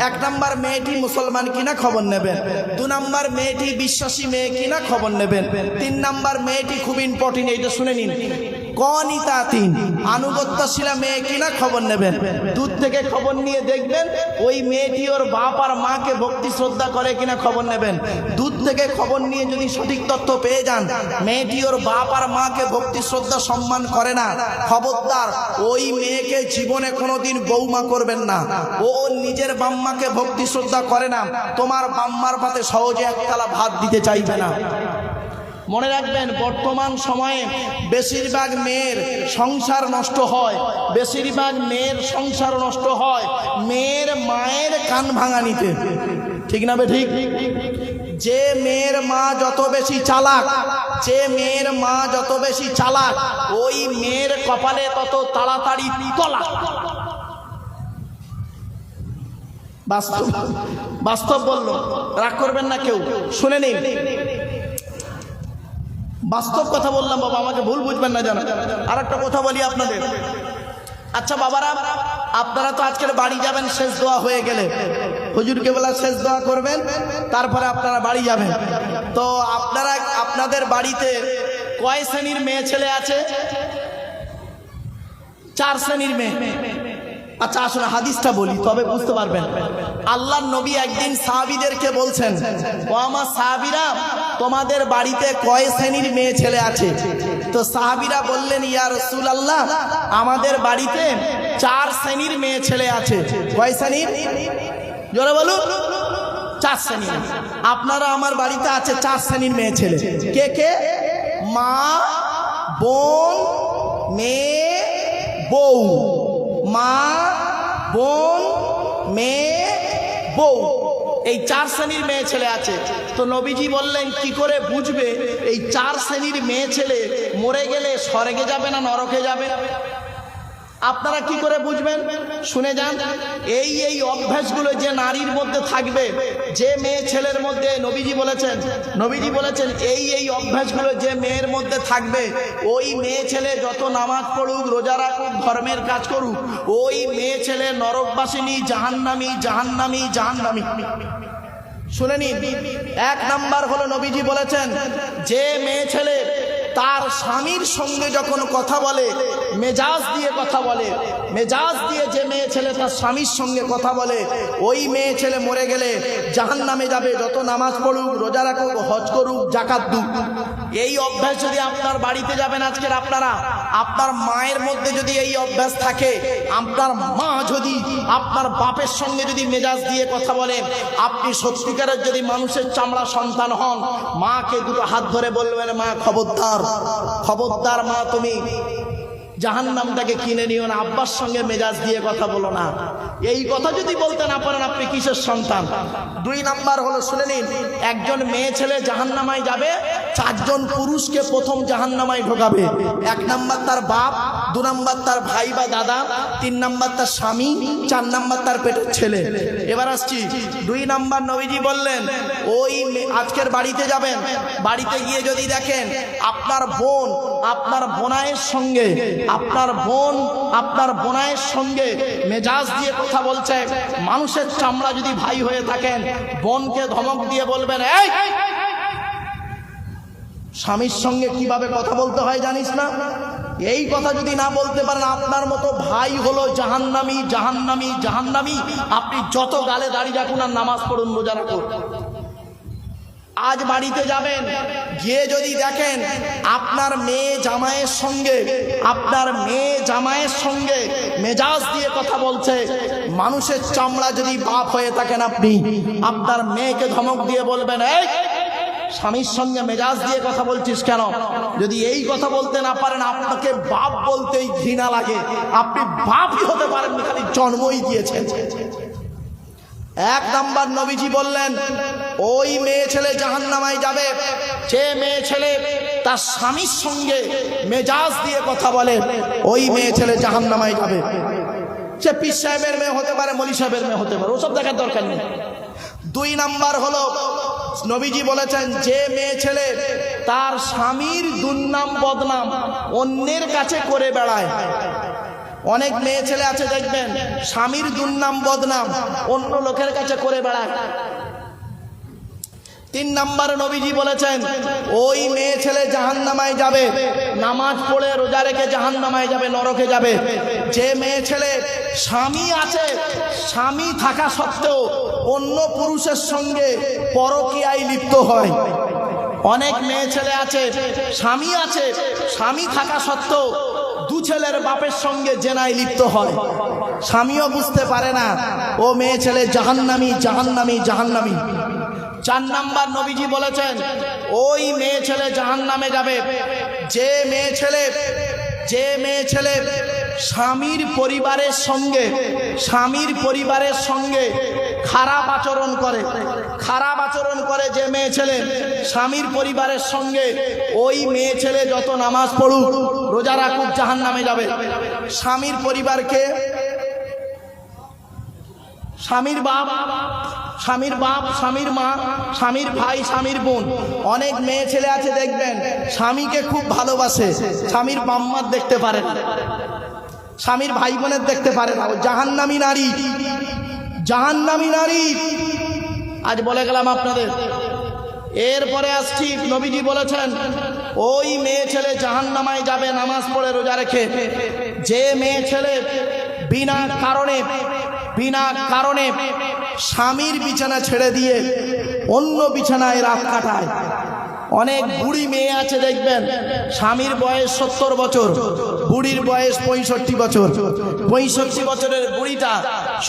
1 নাম্বার মেয়েটি মুসলমান কিনা খবর নেবেন, 2 নাম্বার মেয়েটি বিশ্বাসী মেয়ে কিনা খবর নেবেন, 3 নাম্বার মেয়েটি খুব ইম্পর্টেন্ট, এইটা শুনে নিন। কনিতাতিন, আনুগত্যশীলা মেয়ে কিনা খবর নেবেন। দূর থেকে খবর নিয়ে দেখবেন ওই মেয়েটি ওর বাপ আর মাকে ভক্তি শ্রদ্ধা করে কিনা খবর নেবেন। দূর থেকে খবর নিয়ে যদি সঠিক তথ্য পেয়ে যান মেয়েটি ওর বাপ আর মাকে ভক্তি শ্রদ্ধা সম্মান করে না, খবরদার ওই মেয়েকে জীবনে কোনোদিন বৌমা করবেন না। ও নিজের বাম্মাকে ভক্তি শ্রদ্ধা করে না, তোমার বাম্মার পাতে সহজে একতলা ভাত দিতে চাইবে না। মনে রাখবেন, বর্তমান সময়ে বেশিরভাগ মেয়ের সংসার নষ্ট হয়, বেশিরভাগ মেয়ের সংসার নষ্ট হয় মেয়ের মায়ের কান ভাঙানিতে। ঠিক না বে ঠিক? যে মেয়ের মা যত বেশি চালাক, যে মেয়ের মা যত বেশি চালাক, ওই মেয়ের কপালে তত তাড়াতাড়ি তলা। বাস্তব বাস্তব বললো, রাগ করবেন না কেউ, শুনে নিন। বাস্তব কথা বললাম বাবা, আমাকে ভুল বুঝবেন না জানা। আর একটা কথা বলি আপনাদের। আচ্ছা বাবারা, আপনারা তো আজকের বাড়ি যাবেন শেষ দোয়া হয়ে গেলে, হুজুরকে বলা শেষ দোয়া করবেন, তারপরে আপনারা বাড়ি যাবেন। তো আপনারা আপনাদের বাড়িতে কয় শ্রেণীর মেয়ে ছেলে আছে? 4 শ্রেণীর মেয়ে। আচ্ছা আসুন হাদিসটা বলি, তবে বুঝতে পারবেন। আল্লাহর নবী একদিন সাহাবীদেরকে বলছেন, ও আমার সাহাবীরা, তোমাদের বাড়িতে কয় শ্রেণীর মেয়ে ছেলে আছে? তো সাহাবীরা বললেন, ইয়া রাসূলুল্লাহ, আমাদের বাড়িতে 4 শ্রেণীর মেয়ে ছেলে আছে। কয় শ্রেণীর? জোরে বলুন। 4 শ্রেণীর। আপনারা আমার বাড়িতে আছে 4 শ্রেণীর মেয়ে ছেলে। কে কে? মা, বোন, মেয়ে, বউ। মা, বোন, মেয়ে, বউ, এই 4 শ্রেণীর মেয়ে ছেলে আছে। তো নবীজি বললেন, কি করে বুঝবে এই 4 শ্রেণীর মেয়ে ছেলে মরে গেলে স্বর্গে যাবে না নরকে যাবে? আপনারা কি করে বুঝবেন? শুনে যান। এই অভ্যাসগুলো যে নারীর মধ্যে থাকবে, যে মেয়ে ছেলের মধ্যে, নবীজি বলেছেন এই অভ্যাসগুলো যে মেয়ের মধ্যে থাকবে, ওই মেয়ে ছেলে যত নামাজ পড়ুক, রোজা রাখুক, ধর্মের কাজ করুক, ওই মেয়ে ছেলে নরকবাসিনী, জাহান্নামী, জাহান্নামী, জাহান্নামী। শুনে নিন। 1 নাম্বার হলো, নবীজি বলেছেন যে মেয়ে ছেলে তার স্বামীর সঙ্গে যখন কথা বলে, মেজাজ দিয়ে কথা বলে, মেজাজ দিয়ে যে মেয়ে ছেলে তার স্বামীর সঙ্গে কথা বলে, ওই মেয়ে ছেলে মরে গেলে জাহান্নামে যাবে, যত নামাজ পড়ুক, রোজা রাখুক, হজ করুক, যাকাত দুক। এই অভ্যাস যদি আপনার বাড়িতে যাবেন আজকের আপনারা, আপনার মায়ের মধ্যে যদি এই অভ্যাস থাকে, আপনার মা যদি আপনার বাপের সঙ্গে যদি মেজাজ দিয়ে কথা বলেন, আপনি সত্যিকারের যদি মানুষের চামড়া সন্তান হন, মাকে দুটো হাত ধরে বলবেন, মা খবরদার, খবরদার মা, তুমি জাহান্নামটাকে কিনে নিও না, আব্বার সঙ্গে মেজাজ দিয়ে কথা বলো না। এই কথা যদি বলতে না পারেন, আপনি কিসের সন্তান? 2 নাম্বার হলো, শুনে নিন, একজন মেয়ে ছেলে জাহান্নামায় যাবে, 4 জন পুরুষকে প্রথম জাহান্নামায় ঢোকাবে। 1 নাম্বার তার বাপ, 2 নাম্বার তার ভাই বা দাদা, 3 নাম্বার তার স্বামী, 4 নাম্বার তার পেটের ছেলে। এবার আসছি 2 নাম্বার। নবীজি বললেন, ওই আজকের বাড়িতে যাবেন, বাড়িতে গিয়ে যদি দেখেন আপনার বোন আপনার বোনায়ের সঙ্গে, আপনার বোন আপনার বোনায়ের সঙ্গে মেজাজ দিয়ে কথা বলছে, মানুষের চামড়া যদি ভাই হয়ে থাকেন, বোনকে ধমক দিয়ে বলবেন, এই স্বামীর সঙ্গে কিভাবে কথা বলতে হয় জানিস না? এই কথা যদি না বলতে পারেন, আপনার মতো ভাই হলো জাহান্নামী, জাহান্নামী, জাহান্নামী। আপনি যত গালে দাঁড়িয়ে রাখুন আর নামাজ পড়ুন, রোজা রাখুন। আজ বাড়িতে যাবেন, গিয়ে যদি দেখেন আপনার মেয়ে জামাইয়ের সঙ্গে, আপনার মেয়ে জামাইয়ের সঙ্গে মেজাজ দিয়ে কথা বলছে, মানুষের চামড়া যদি বাপ হয়ে থাকেন আপনি, আপনার মেয়েকে ধমক দিয়ে বলবেন, এই স্বামীর সঙ্গে মেজাজ দিয়ে কথা বলছিস কেন? যদি এই কথা বলতে না পারেন, আপনাকে বাপ বলতেই ঘৃণা লাগে। আপনি বাপই হতে পারেন, খালি জন্মই দিয়েছেন। 1 নাম্বার নবীজি বললেন, ওই মেয়ে ছেলে জাহান্নামায় যাবে যে মেয়ে ছেলে তার স্বামীর সঙ্গে মেজাজ দিয়ে কথা বলে, ওই মেয়ে ছেলে জাহান্নামায় যাবে। সে পীর সাহেবের মেয়ে হতে পারে, মলি সাহেবের মেয়ে হতে পারে, ওসব দেখার দরকার নেই। 2 নাম্বার হলো, নবীজি বলেছেন, যে মেয়ে ছেলে তার স্বামীর দুর্নাম বদনাম অন্যের কাছে করে বেড়ায়। অনেক মেয়ে ছেলে আছে দেখবেন, স্বামীর দুর্নাম বদনাম অন্য লোকের কাছে করে বেড়ায়। তিন নম্বর নবীজি বলেছেন ওই মেয়ে ছেলে জাহান্নামায় যাবে, নামাজ পড়ে রোজা রেখে জাহান্নামায় যাবে, নরকে যাবে। যে মেয়ে ছেলে স্বামী আছে, স্বামী থাকা সত্ত্বেও অন্য পুরুষের সঙ্গে পরকীয়ায় লিপ্ত হয়। অনেক মেয়ে ছেলে আছে, স্বামী আছে, স্বামী থাকা সত্ত্বেও দু ছেলের বাপের সঙ্গে জেনায় লিপ্ত হয়, স্বামীও বুঝতে পারে না। ও মেয়ে ছেলে জাহান্নামী, জাহান্নামী, জাহান্নামী। চার নাম্বার নবীজি বলেছেন ওই মেয়ে ছেলে জাহান্নামে যাবে যে মেয়ে ছেলে স্বামীর পরিবারের সঙ্গে খারাপ আচরণ করে। যে মেয়ে ছেলে স্বামীর পরিবারের সঙ্গে, ওই মেয়ে ছেলে যত নামাজ পড়ুক রোজা রাখুক জাহান্নামে যাবে। স্বামীর পরিবারকে স্বামীর বাপ, স্বামীর মা, স্বামীর ভাই, স্বামীর বোন। অনেক মেয়ে ছেলে আছে দেখবেন স্বামীকে খুব ভালোবাসে, স্বামীর বাম্মার দেখতে পারে না, স্বামীর ভাই বোনের দেখতে পারে না। ও জাহান্নামী নারী, জাহান্নামী নারী। আজ বলে গেলাম আপনাদের। এরপরে আসছি, নবীজি বলেছেন ওই মেয়ে ছেলে জাহান্নামায় যাবে নামাজ পড়ে রোজা রেখে যে মেয়ে ছেলে বিনা কারণে স্বামীর বিছানা ছেড়ে দিয়ে অন্য বিছানায় রাত কাটায়। অনেক বুড়ি মেয়ে আছে দেখবেন স্বামীর বয়স 70 বছর, বুড়ির বয়স 65 বছর। 65 বছরের বুড়িটা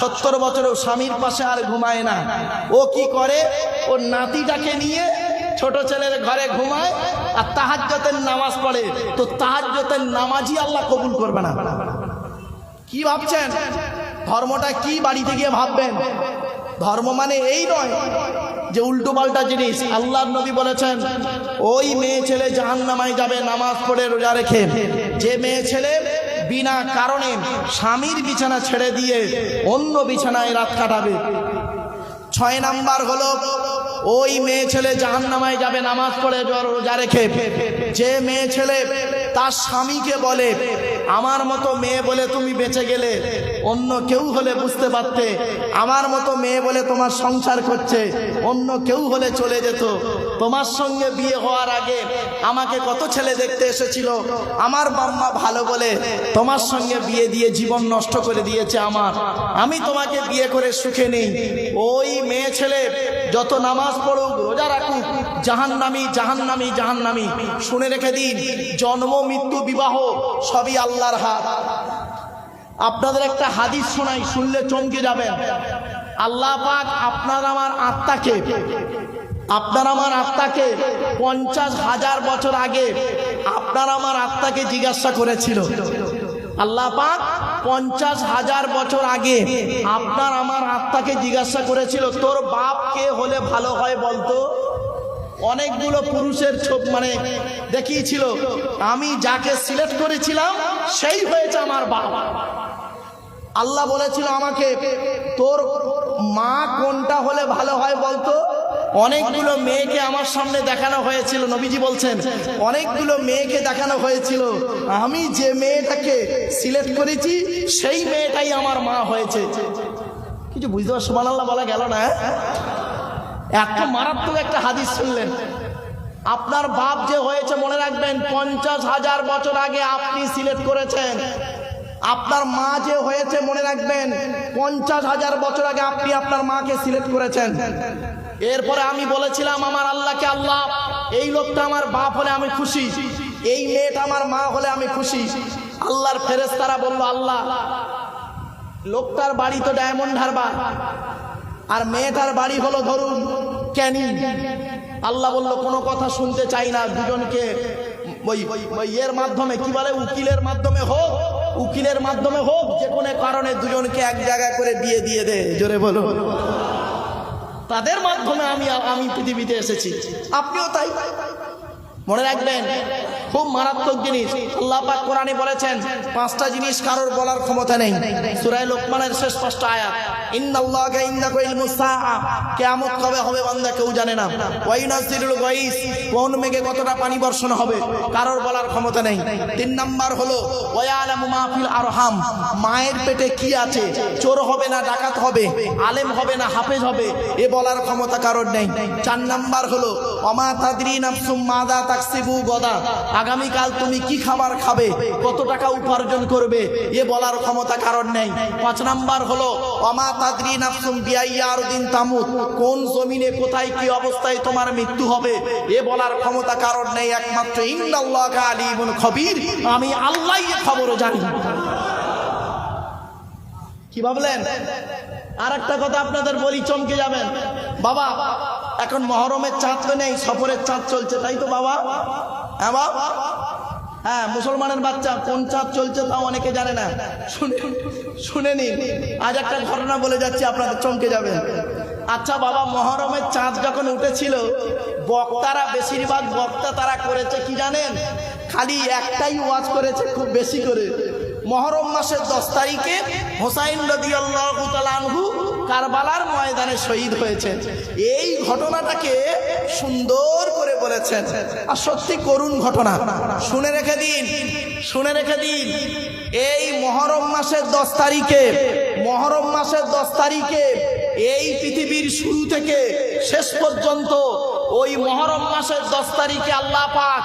70 বছরেও স্বামীর পাশে আর ঘুমায় না। ও কি করে, ও নাতিটাকে নিয়ে ছোট ছেলের ঘরে ঘুমায় আর তাহাজ্জুদের নামাজ পড়ে। তো তাহাজ্জুদের নামাজই আল্লাহ কবুল করবে না। কি ভাবছেন ধর্মটা কি? বাড়িতে গিয়ে ভাববেন। ধর্ম মানে এই নয় যে উল্টো পাল্টা জিনিস। আল্লাহর নবী বলেছেন ওই মেয়ে ছেলে জাহান্নামায় যাবে নামাজ পড়ে রোজা রেখে যে মেয়ে ছেলে বিনা কারণে স্বামীর বিছানা ছেড়ে দিয়ে অন্য বিছানায় রাত কাটাবে। 6 নাম্বার হলো ওই মেয়ে ছেলে জাহান্নামায় যাবে নামাজ পড়ে রোজা রেখে যে মেয়ে ছেলে তার স্বামীকে বলে আমার মতো মেয়ে বলে তুমি বেঁচে গেলে, অন্য কেউ হলে বুঝতে পারতে, আমার মতো মেয়ে বলে তোমার সংসার করছে, অন্য কেউ হলে চলে যেত। তোমার সঙ্গে বিয়ে হওয়ার আগে আমাকে কত ছেলে দেখতে এসেছিল, আমার বাম্মা ভালো বলে তোমার সঙ্গে বিয়ে দিয়ে জীবন নষ্ট করে দিয়েছে আমার, আমি তোমাকে বিয়ে করে সুখে নেই। ওই মেয়ে ছেলে যত নামাজ পড়ুক রোজা রাখুক জাহান্নামী, জাহান্নামী, জাহান্নামী। শুনে রেখে দিন, জন্ম মৃত্যু বিবাহ সবই আল্লাহর হাত। আপনাদের একটা হাদিস শোনাই, শুনলে চমকে যাবেন। আল্লাহ পাক আপনার আমার আত্মাকে 50,000 বছর আগে আপনার আমার আত্মাকে জিজ্ঞাসা করেছিল। আল্লাহ পাক 50,000 বছর আগে আপনার আমার আত্মাকে জিজ্ঞাসা করেছিল তোর বাপ কে হলে ভালো হয় বলতো। অনেকগুলো পুরুষের মানে দেখিয়েছিল, আমি যাকে সিলেক্ট করেছিলাম সেই হয়েছে আমার বাপ। আল্লাহ বলেছিল আমাকে তোর মা কোনটা হলে ভালো হয় বলতো। অনেকগুলো মেয়েকে আমার সামনে দেখানো হয়েছিল, নবীজি বলছেন অনেকগুলো মেয়েকে দেখানো হয়েছিল, আমি যে মেয়েটাকে সিলেক্ট করেছি সেই মেয়েটাই আমার মা হয়েছে। কিছু বুঝতে পারছো? সুবহানাল্লাহ বলা গেল না? এত মারাত্মক একটা হাদিস শুনলেন। আপনার বাপ যে হয়েছে মনে রাখবেন 50,000 বছর আগে আপনি সিলেক্ট করেছেন। আপনার মা যে হয়েছে মনে রাখবেন 50,000 বছর আগে আপনি আপনার মাকে সিলেক্ট করেছেন। এরপরে আমি বলেছিলাম আমার আল্লাহকে, আল্লাহ এই লোকটা আমার বাপ হলে আমি খুশি, এই মেয়েটা আমার মা হলে আমি খুশি। আল্লাহর ফেরেশতারা বলল আল্লাহ লোকটার বাড়ি তো ডায়মন্ড হারবার আর মেয়েটার বাড়ি হলো ধরুন ক্যানিং। আল্লাহ বলল কোনো কথা শুনতে চাই না, দুজনকে ওই এর মাধ্যমে কি বলে উকিলের মাধ্যমে হোক যে কোনো কারণে দুজনকে এক জায়গায় করে বিয়ে দিয়ে দে। জোরে বলো। তাদের মাধ্যমে আমি পৃথিবীতে এসেছি, আপনিও তাই। মনে রাখবেন খুব মারাত্মক জিনিস। আল্লাহ পাক কোরআনে বলেছেন 5টা জিনিস কারোর বলার ক্ষমতা নেই। সূরা লোকমানের শেষ 5টা আয়াত। ইন্নাল্লাহা ইনদাহু ইলমুস সাআ, কিয়ামত কবে হবে বান্দা কেউ জানে না। ওয়া ইউনাজ্জিলুল গায়স, কোন মেঘে কতটা পানি বর্ষণ হবে কারোর বলার ক্ষমতা নেই। 3 নাম্বার হলো ওয়া ইয়ালামু মা ফিল আরহাম, মায়ের পেটে কি আছে, চোর হবে না ডাকাত হবে, আলেম হবে না হাফেজ হবে, এ বলার ক্ষমতা কারোর নেই। 4 নাম্বার হলো ওমা তাদরি নাফসুম মাযা তাকসিবু গদা, আগামীকাল তুমি কি খাবার খাবে, কত টাকা উপার্জন করবে, এ বলার ক্ষমতা কারোর নেই। 5 নাম্বার হলো ওমা তাদরি নাফসুম বিআইয়ি আরদিন তামুত, কোন জমিনে কোথায় কি অবস্থায় তোমার মৃত্যু হবে, এ বলার ক্ষমতা কারোর নেই। একমাত্র ইন্নাল্লাহা আলিমুন খবীর, আমি আল্লাহই খবর জানি। কি ভাবলেন? আর একটা কথা আপনাদের বলি, চমকে যাবেন। বাবা এখন মহরমের চাঁদ তো নেই, সফরের চাঁদ চলছে, তাই তো বাবা? হ্যাঁ বাবা, হ্যাঁ মুসলমানের বাচ্চা, কোন চাঁদ চলছে তাও অনেকে জানে না। শুনে নিন, আজ একটা ঘটনা বলে যাচ্ছি, আপনাদের চমকে যাবেন। আচ্ছা বাবা, মহরমের চাঁদ যখন উঠেছিল, বক্তারা বেশিরভাগ বক্তা তারা করেছে কি জানেন? খালি একটাই ওয়াজ করেছে, খুব বেশি করে। মহরম মাসের 10 তারিখে হুসাইন রাদিয়াল্লাহু তাআলা আনহু কারবালার ময়দানে শহীদ হয়েছে, এই ঘটনাটাকে সুন্দর করে বলেছেন। আর সত্যি করুণ ঘটনা, শুনে রেখে দিন, শুনে রেখে দিন। এই মহরম মাসের 10 তারিখে, মহরম মাসের 10 তারিখে এই পৃথিবীর শুরু থেকে শেষ পর্যন্ত ওই মহরম মাসের 10 তারিখে আল্লাহ পাক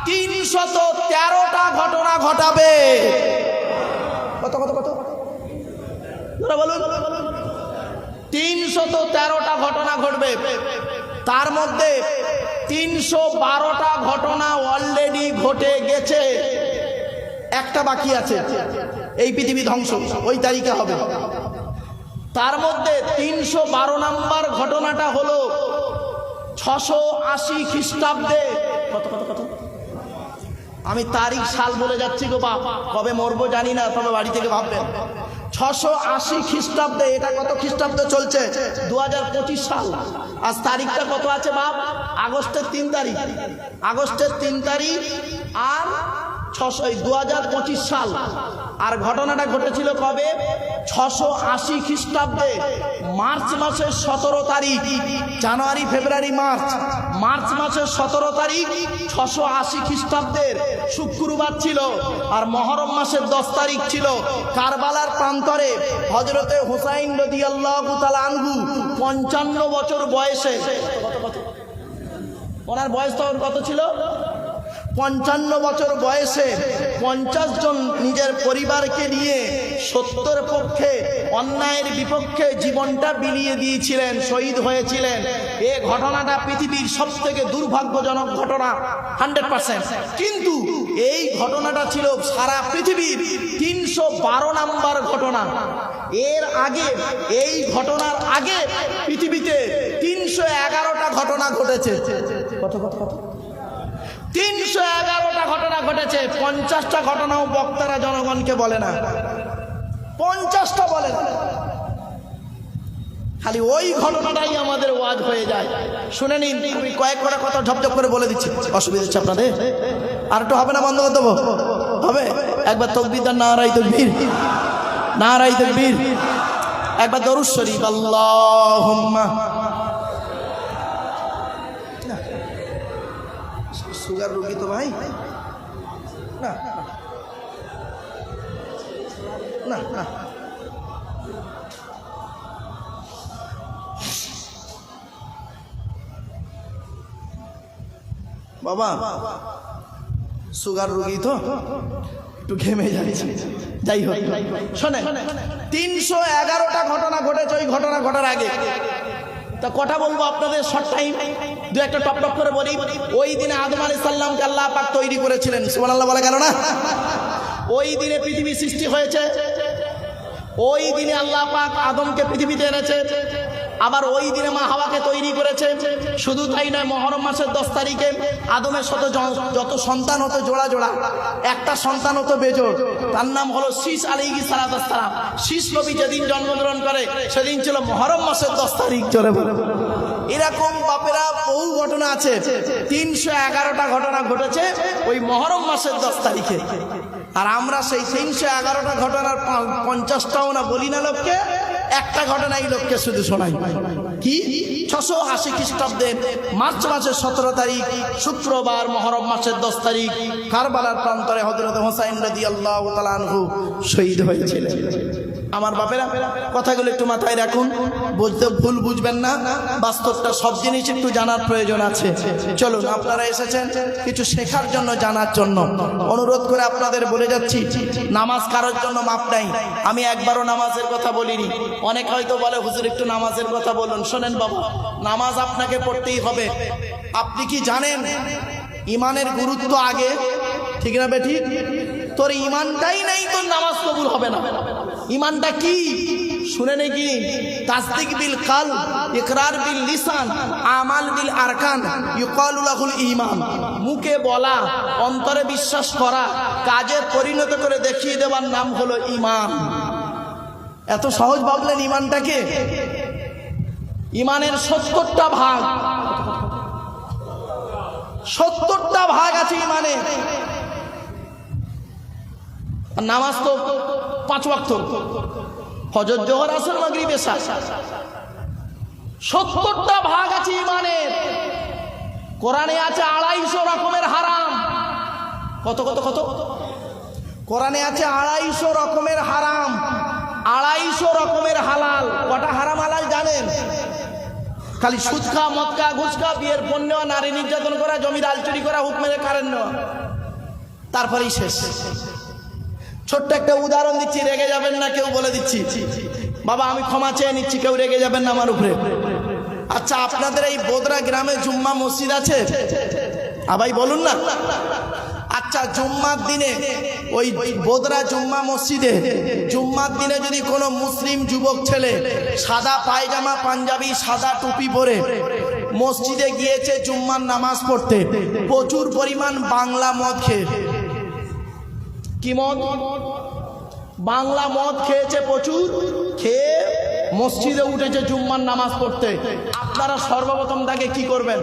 313টা ঘটনা ঘটাবে। কত কত কত বলুন? 313টা ঘটনা ঘটবে। তার মধ্যে 312টা ঘটনা অলরেডি ঘটে গেছে, একটা বাকি আছে, এই পৃথিবী ধ্বংস ওই তারিখে হবে। তার মধ্যে 312 নম্বর ঘটনাটা হলো 680 খ্রিস্টাব্দে। কত কত কত? আমি তারিখ সাল বলে যাচ্ছি গো বাপ, কবে মরবো জানি না, তবে বাড়ি থেকে ভাববেন। 680 খ্রিস্টাব্দে, এটা কত খ্রিস্টাব্দে চলছে? 2025 সাল। আজ তারিখটা কত আছে বাপ? আগস্টের 3 তারিখ, আগস্টের 3 তারিখ আর 2025 সাল। আর ঘটনাটা ঘটেছিল কবে? 680 খ্রিস্টাব্দে মার্চ মাসের 17 তারিখ। জানুয়ারি ফেব্রুয়ারি মার্চ, মার্চ মাসের 17 তারিখ 680 খ্রিস্টাব্দের শুক্রবার ছিল। আর মহরম মাসের 10 তারিখ ছিল। কারবালার প্রান্তরে হযরতে হুসাইন রাদিয়াল্লাহু তাআলা আনহু 55 বছর বয়সে, ওনার বয়স তখন কত ছিল? 55 বছর বয়সে 50 জন নিজের পরিবারকে নিয়ে সত্যের পক্ষে, অন্যায়ের বিপক্ষে জীবনটা বিলিয়ে দিয়েছিলেন, শহীদ হয়েছিলেন। এই ঘটনাটা পৃথিবীর সবথেকে দুর্ভাগ্যজনক ঘটনা 100%। কিন্তু এই ঘটনাটা ছিল সারা পৃথিবীর 312 নম্বর ঘটনা। এর আগে, এই ঘটনার আগে পৃথিবীতে 311টা ঘটনা ঘটেছে। কত কত কত? 311টা ঘটনা ঘটেছে। 50টা ঘটনাও বক্তারা জনগণকে বলে না, 50টা বলে না, খালি ওই ঘটনাটাই আমাদের ওয়াজ হয়ে যায়। শুনে নিন, কয়েকটা কথা ঝপঝপ করে বলে দিচ্ছি, অসুবিধা হচ্ছে আপনাদের? আর একটু হবে না, বন্ধ করে দেবো? হবে? একবার তাকবীর দেন, নারায়ে তাকবীর, নারায়ে তাকবীর। একবার দরুদ শরীফ, আল্লাহুম্মা। সুগার রোগী তো ভাই, না না না, বাবা সুগার রোগী তো একটু ঘেমে যাচ্ছে। যাই হোক, শোনেন, 311টা ঘটনা ঘটেছে ওই ঘটনা ঘটার আগে। তা কটা বলবো আপনাদের, শর্ট টাইম, দু একটা টপ টপ করে বলি। ওই দিনে আদম আলাইহিস সালামকে আল্লাহ পাক তৈরি করেছিলেন, সুবহানাল্লাহ বলা গেল না? ওই দিনে পৃথিবী সৃষ্টি হয়েছে, ওই দিনে আল্লাহ পাক আদমকে পৃথিবীতে এনেছে। আবার ওই দিনে মা হাওয়াকে তৈরি করেছে। শুধু তাই নয়, মহরম মাসের 10 তারিখে আদমের সাথে যত সন্তান হতো জোড়া জোড়া, একটা সন্তান হতো বেজোড়, তার নাম হলো শীষ আলাইহিস সালাম। শীষ নবী যেদিন জন্মগ্রহণ করে সেদিন ছিল মহরম মাসের 10 তারিখ। চলে বলে এরকম বাপেরা বহু ঘটনা আছে। 311টা ঘটনা ঘটেছে ওই মহরম মাসের 10 তারিখে। আর আমরা সেই 311টা ঘটনার 50টাও না বলি না লোককে, একটা ঘটনাই লোককে শুধু শোনাই। কি? 680 খ্রিস্টাব্দের মার্চ মাসের 17 তারিখ শুক্রবার, মহরম মাসের 10 তারিখ কারবালার প্রান্তরে হযরত হোসাইন রাদিয়াল্লাহু তাআলা আনহু শহীদ হয়েছিলেন। আমার বাপেরা, কথাগুলো একটু মাথায় রাখুন, বুঝতে ভুল বুঝবেন না, বাস্তবটা সব জিনিস একটু জানার প্রয়োজন আছে। চলুন, আপনারা এসেছেন কিছু শেখার জন্য, জানার জন্য। অনুরোধ করে আপনাদের বলে যাচ্ছি, নামাজ কারোর জন্য মাপ নাই। আমি একবারও নামাজের কথা বলিনি। অনেক হয়তো বলে হুজুর একটু নামাজের কথা বলুন। শোনেন বাবা, নামাজ আপনাকে পড়তেই হবে। আপনি কি জানেন ইমানের গুরুত্ব আগে? ঠিক না বেঠি? তোর ইমানটাই নেই, তোর নামাজ কবুল হবে না। ইমানটা কি শুনে নাকি? তাসদিক বিল কালব, ইকরার বিল লিসান, আমাল বিল আরকান, ইউকালু লাহুল ঈমান। মুখে বলা, অন্তরে বিশ্বাস করা, কাজে পরিণত করে দেখিয়ে দেওয়ার নাম হলো ঈমান। এত সহজ ভাবলেন ঈমানটাকে? ঈমানের 70টা ভাগ, 70টা ভাগ আছে ঈমানে। নামাজ তো 5 ওয়াক্ত, ফজর, জোহর, আসর, মাগরিব, এশা। 70টা ভাগ আছে ঈমানের। কোরআনে আছে 250 রকমের হারাম। কত কত কত? কোরআনে আছে 250 রকমের হারাম, 250 রকমের হালাল। কটা হারাম হালাল জানেন? খালি সুদ খাওয়া, মদ খাওয়া, ঘুষ খাওয়া, বিয়ের পণ নেওয়া, নারী নির্যাতন করা, জমির আলচুরি করা, হুক মেরে কারেন্ট নেওয়া, তারপরেই শেষ। ছোট্ট একটা উদাহরণ দিচ্ছি, রেগে যাবেন না কেউ, বলে দিচ্ছি বাবা, আমি ক্ষমা চেয়ে নিচ্ছি, কেউ রেগে যাবেন না আমার উপরে। আচ্ছা, আপনাদের এই বোদরা গ্রামে জুম্মা মসজিদ আছে? ভাই বলুন না। আচ্ছা, জুম্মার দিনে ওই বোদরা জুম্মা মসজিদে জুম্মার দিনে যদি কোনো মুসলিম যুবক ছেলে সাদা পায়জামা, পাঞ্জাবি, সাদা টুপি পরে মসজিদে গিয়েছে জুম্মার নামাজ পড়তে, প্রচুর পরিমাণ বাংলা মদ খেয়ে, কি মদ? বাংলা মদ খেয়েছে, প্রচুর খেয়ে মসজিদে উঠেছে জুম্মার নামাজ পড়তে, আপনারা সর্বপ্রথম তাকে কি করবেন?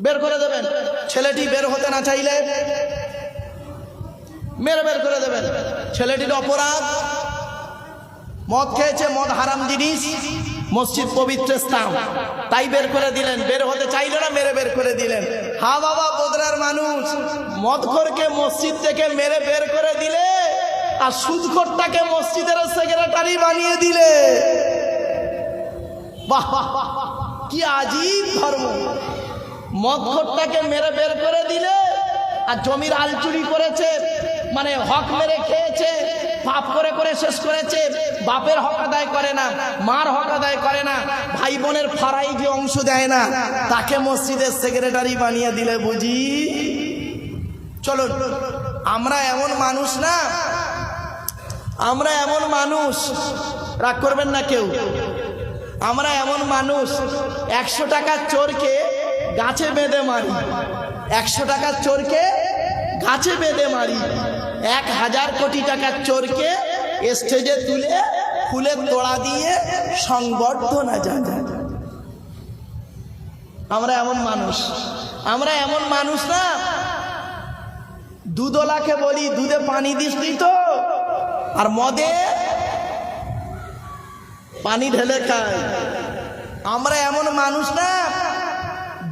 বের করে দেবেন। ছেলেটি বের হতে না চাইলে মেরে বের করে দেবেন। ছেলেটির অপরাধ, মদ খেয়েছে, মদ হারাম জিনিস, মসজিদ পবিত্র স্থান, তাই বের করে দিলেন। বের হতে চাইলে না, মেরে বের করে দিলেন। হা বাবা, বোদরার মানুষ মদখোরকে মসজিদ থেকে মেরে বের করে দিলে, আর সুদখোরটাকে মসজিদের সেক্রেটারি বানিয়ে দিলে। বাহ, কি আজীব ধর্ম! মদখোরটাকে মেরে বের করে দিলে, আর জমির আলচুরি করেছে, মানে হক মেরে খেয়েছে, পাপ করে করে শেষ করেছে, বাপের হক আদায় করে না, মার হক আদায় করে না, ভাই বোনের ফারাই যে অংশ দেয় না, তাকে মসজিদের সেক্রেটারি বানিয়ে দিলে বুঝি। চলো, আমরা এমন মানুষ না, আমরা এমন মানুষ, রাগ করবেন না কেউ, আমরা এমন মানুষ 100 টাকার চোরকে গাছে বেঁধে মারি, 100 টাকার চোরকে গাছে বেঁধে মারি, 1000 কোটি টাকার চোরকে স্টেজে তুলে ফুলের তোড়া দিয়ে সংবর্ধনা জানাই। আমরা এমন মানুষ, আমরা এমন মানুষ না। দুধওয়ালাকে বলি দুধে পানি দিস তো, আর মদে পানি ঢেলে খায়। আমরা এমন মানুষ না।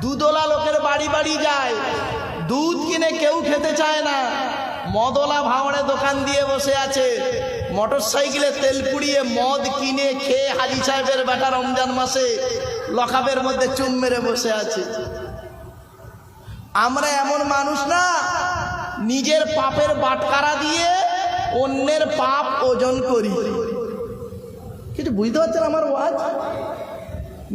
দুধওয়ালা লোকের বাড়ি বাড়ি যায়, দুধ কিনে কেউ খেতে চায় না। মদওয়ালা ভাঙড়ে দোকান দিয়ে বসে আছে, মোটর সাইকেলে তেল পুড়িয়ে মদ কিনে খেয়ে হাজি সাহেবের বেটা রমজান মাসে লকাবের মধ্যে চুম মেরে বসে আছে। আমরা এমন মানুষ না, নিজের পাপের বাটখারা দিয়ে অন্যের পাপ ওজন করি। কিছু বুঝতে পারছেন আমার ওয়াজ?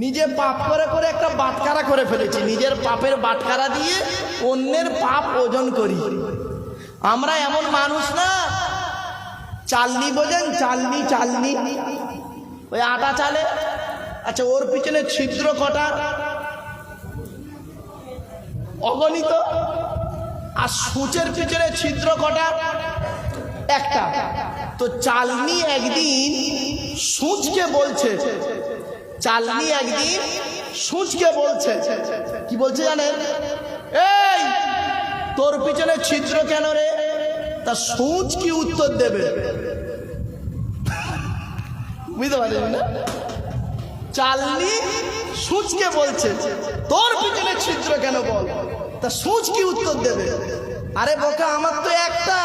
নিজে পাপ করে করে একটা বাটখারা করে ফেলেছি, নিজের পাপের বাটখারা দিয়ে অন্যের পাপ ওজন করি। আমরা এমন মানুষ না। চালনি বোঝেন? চালনি, চালনি, ওই আটা চালে। আচ্ছা, ওর পিছনে ছিদ্র কটা? অগণিত। আর সূচের পিছনে ছিদ্র কটা? একটা। তো চালনি একদিন সূচকে বলছে, চালনি একদিন সূচকে বলছে, কি বলছে জানেন? এই, তোর পিছনে ছিদ্র কেন রে? তা সূচ কি উত্তর দেবে? বুঝতে পারলেন না? চালনি সূচকে বলছে তোর পিছনে ছিদ্র কেন বল, তা সূচ কি উত্তর দেবে? আরে বোকা, আমার তো একটা,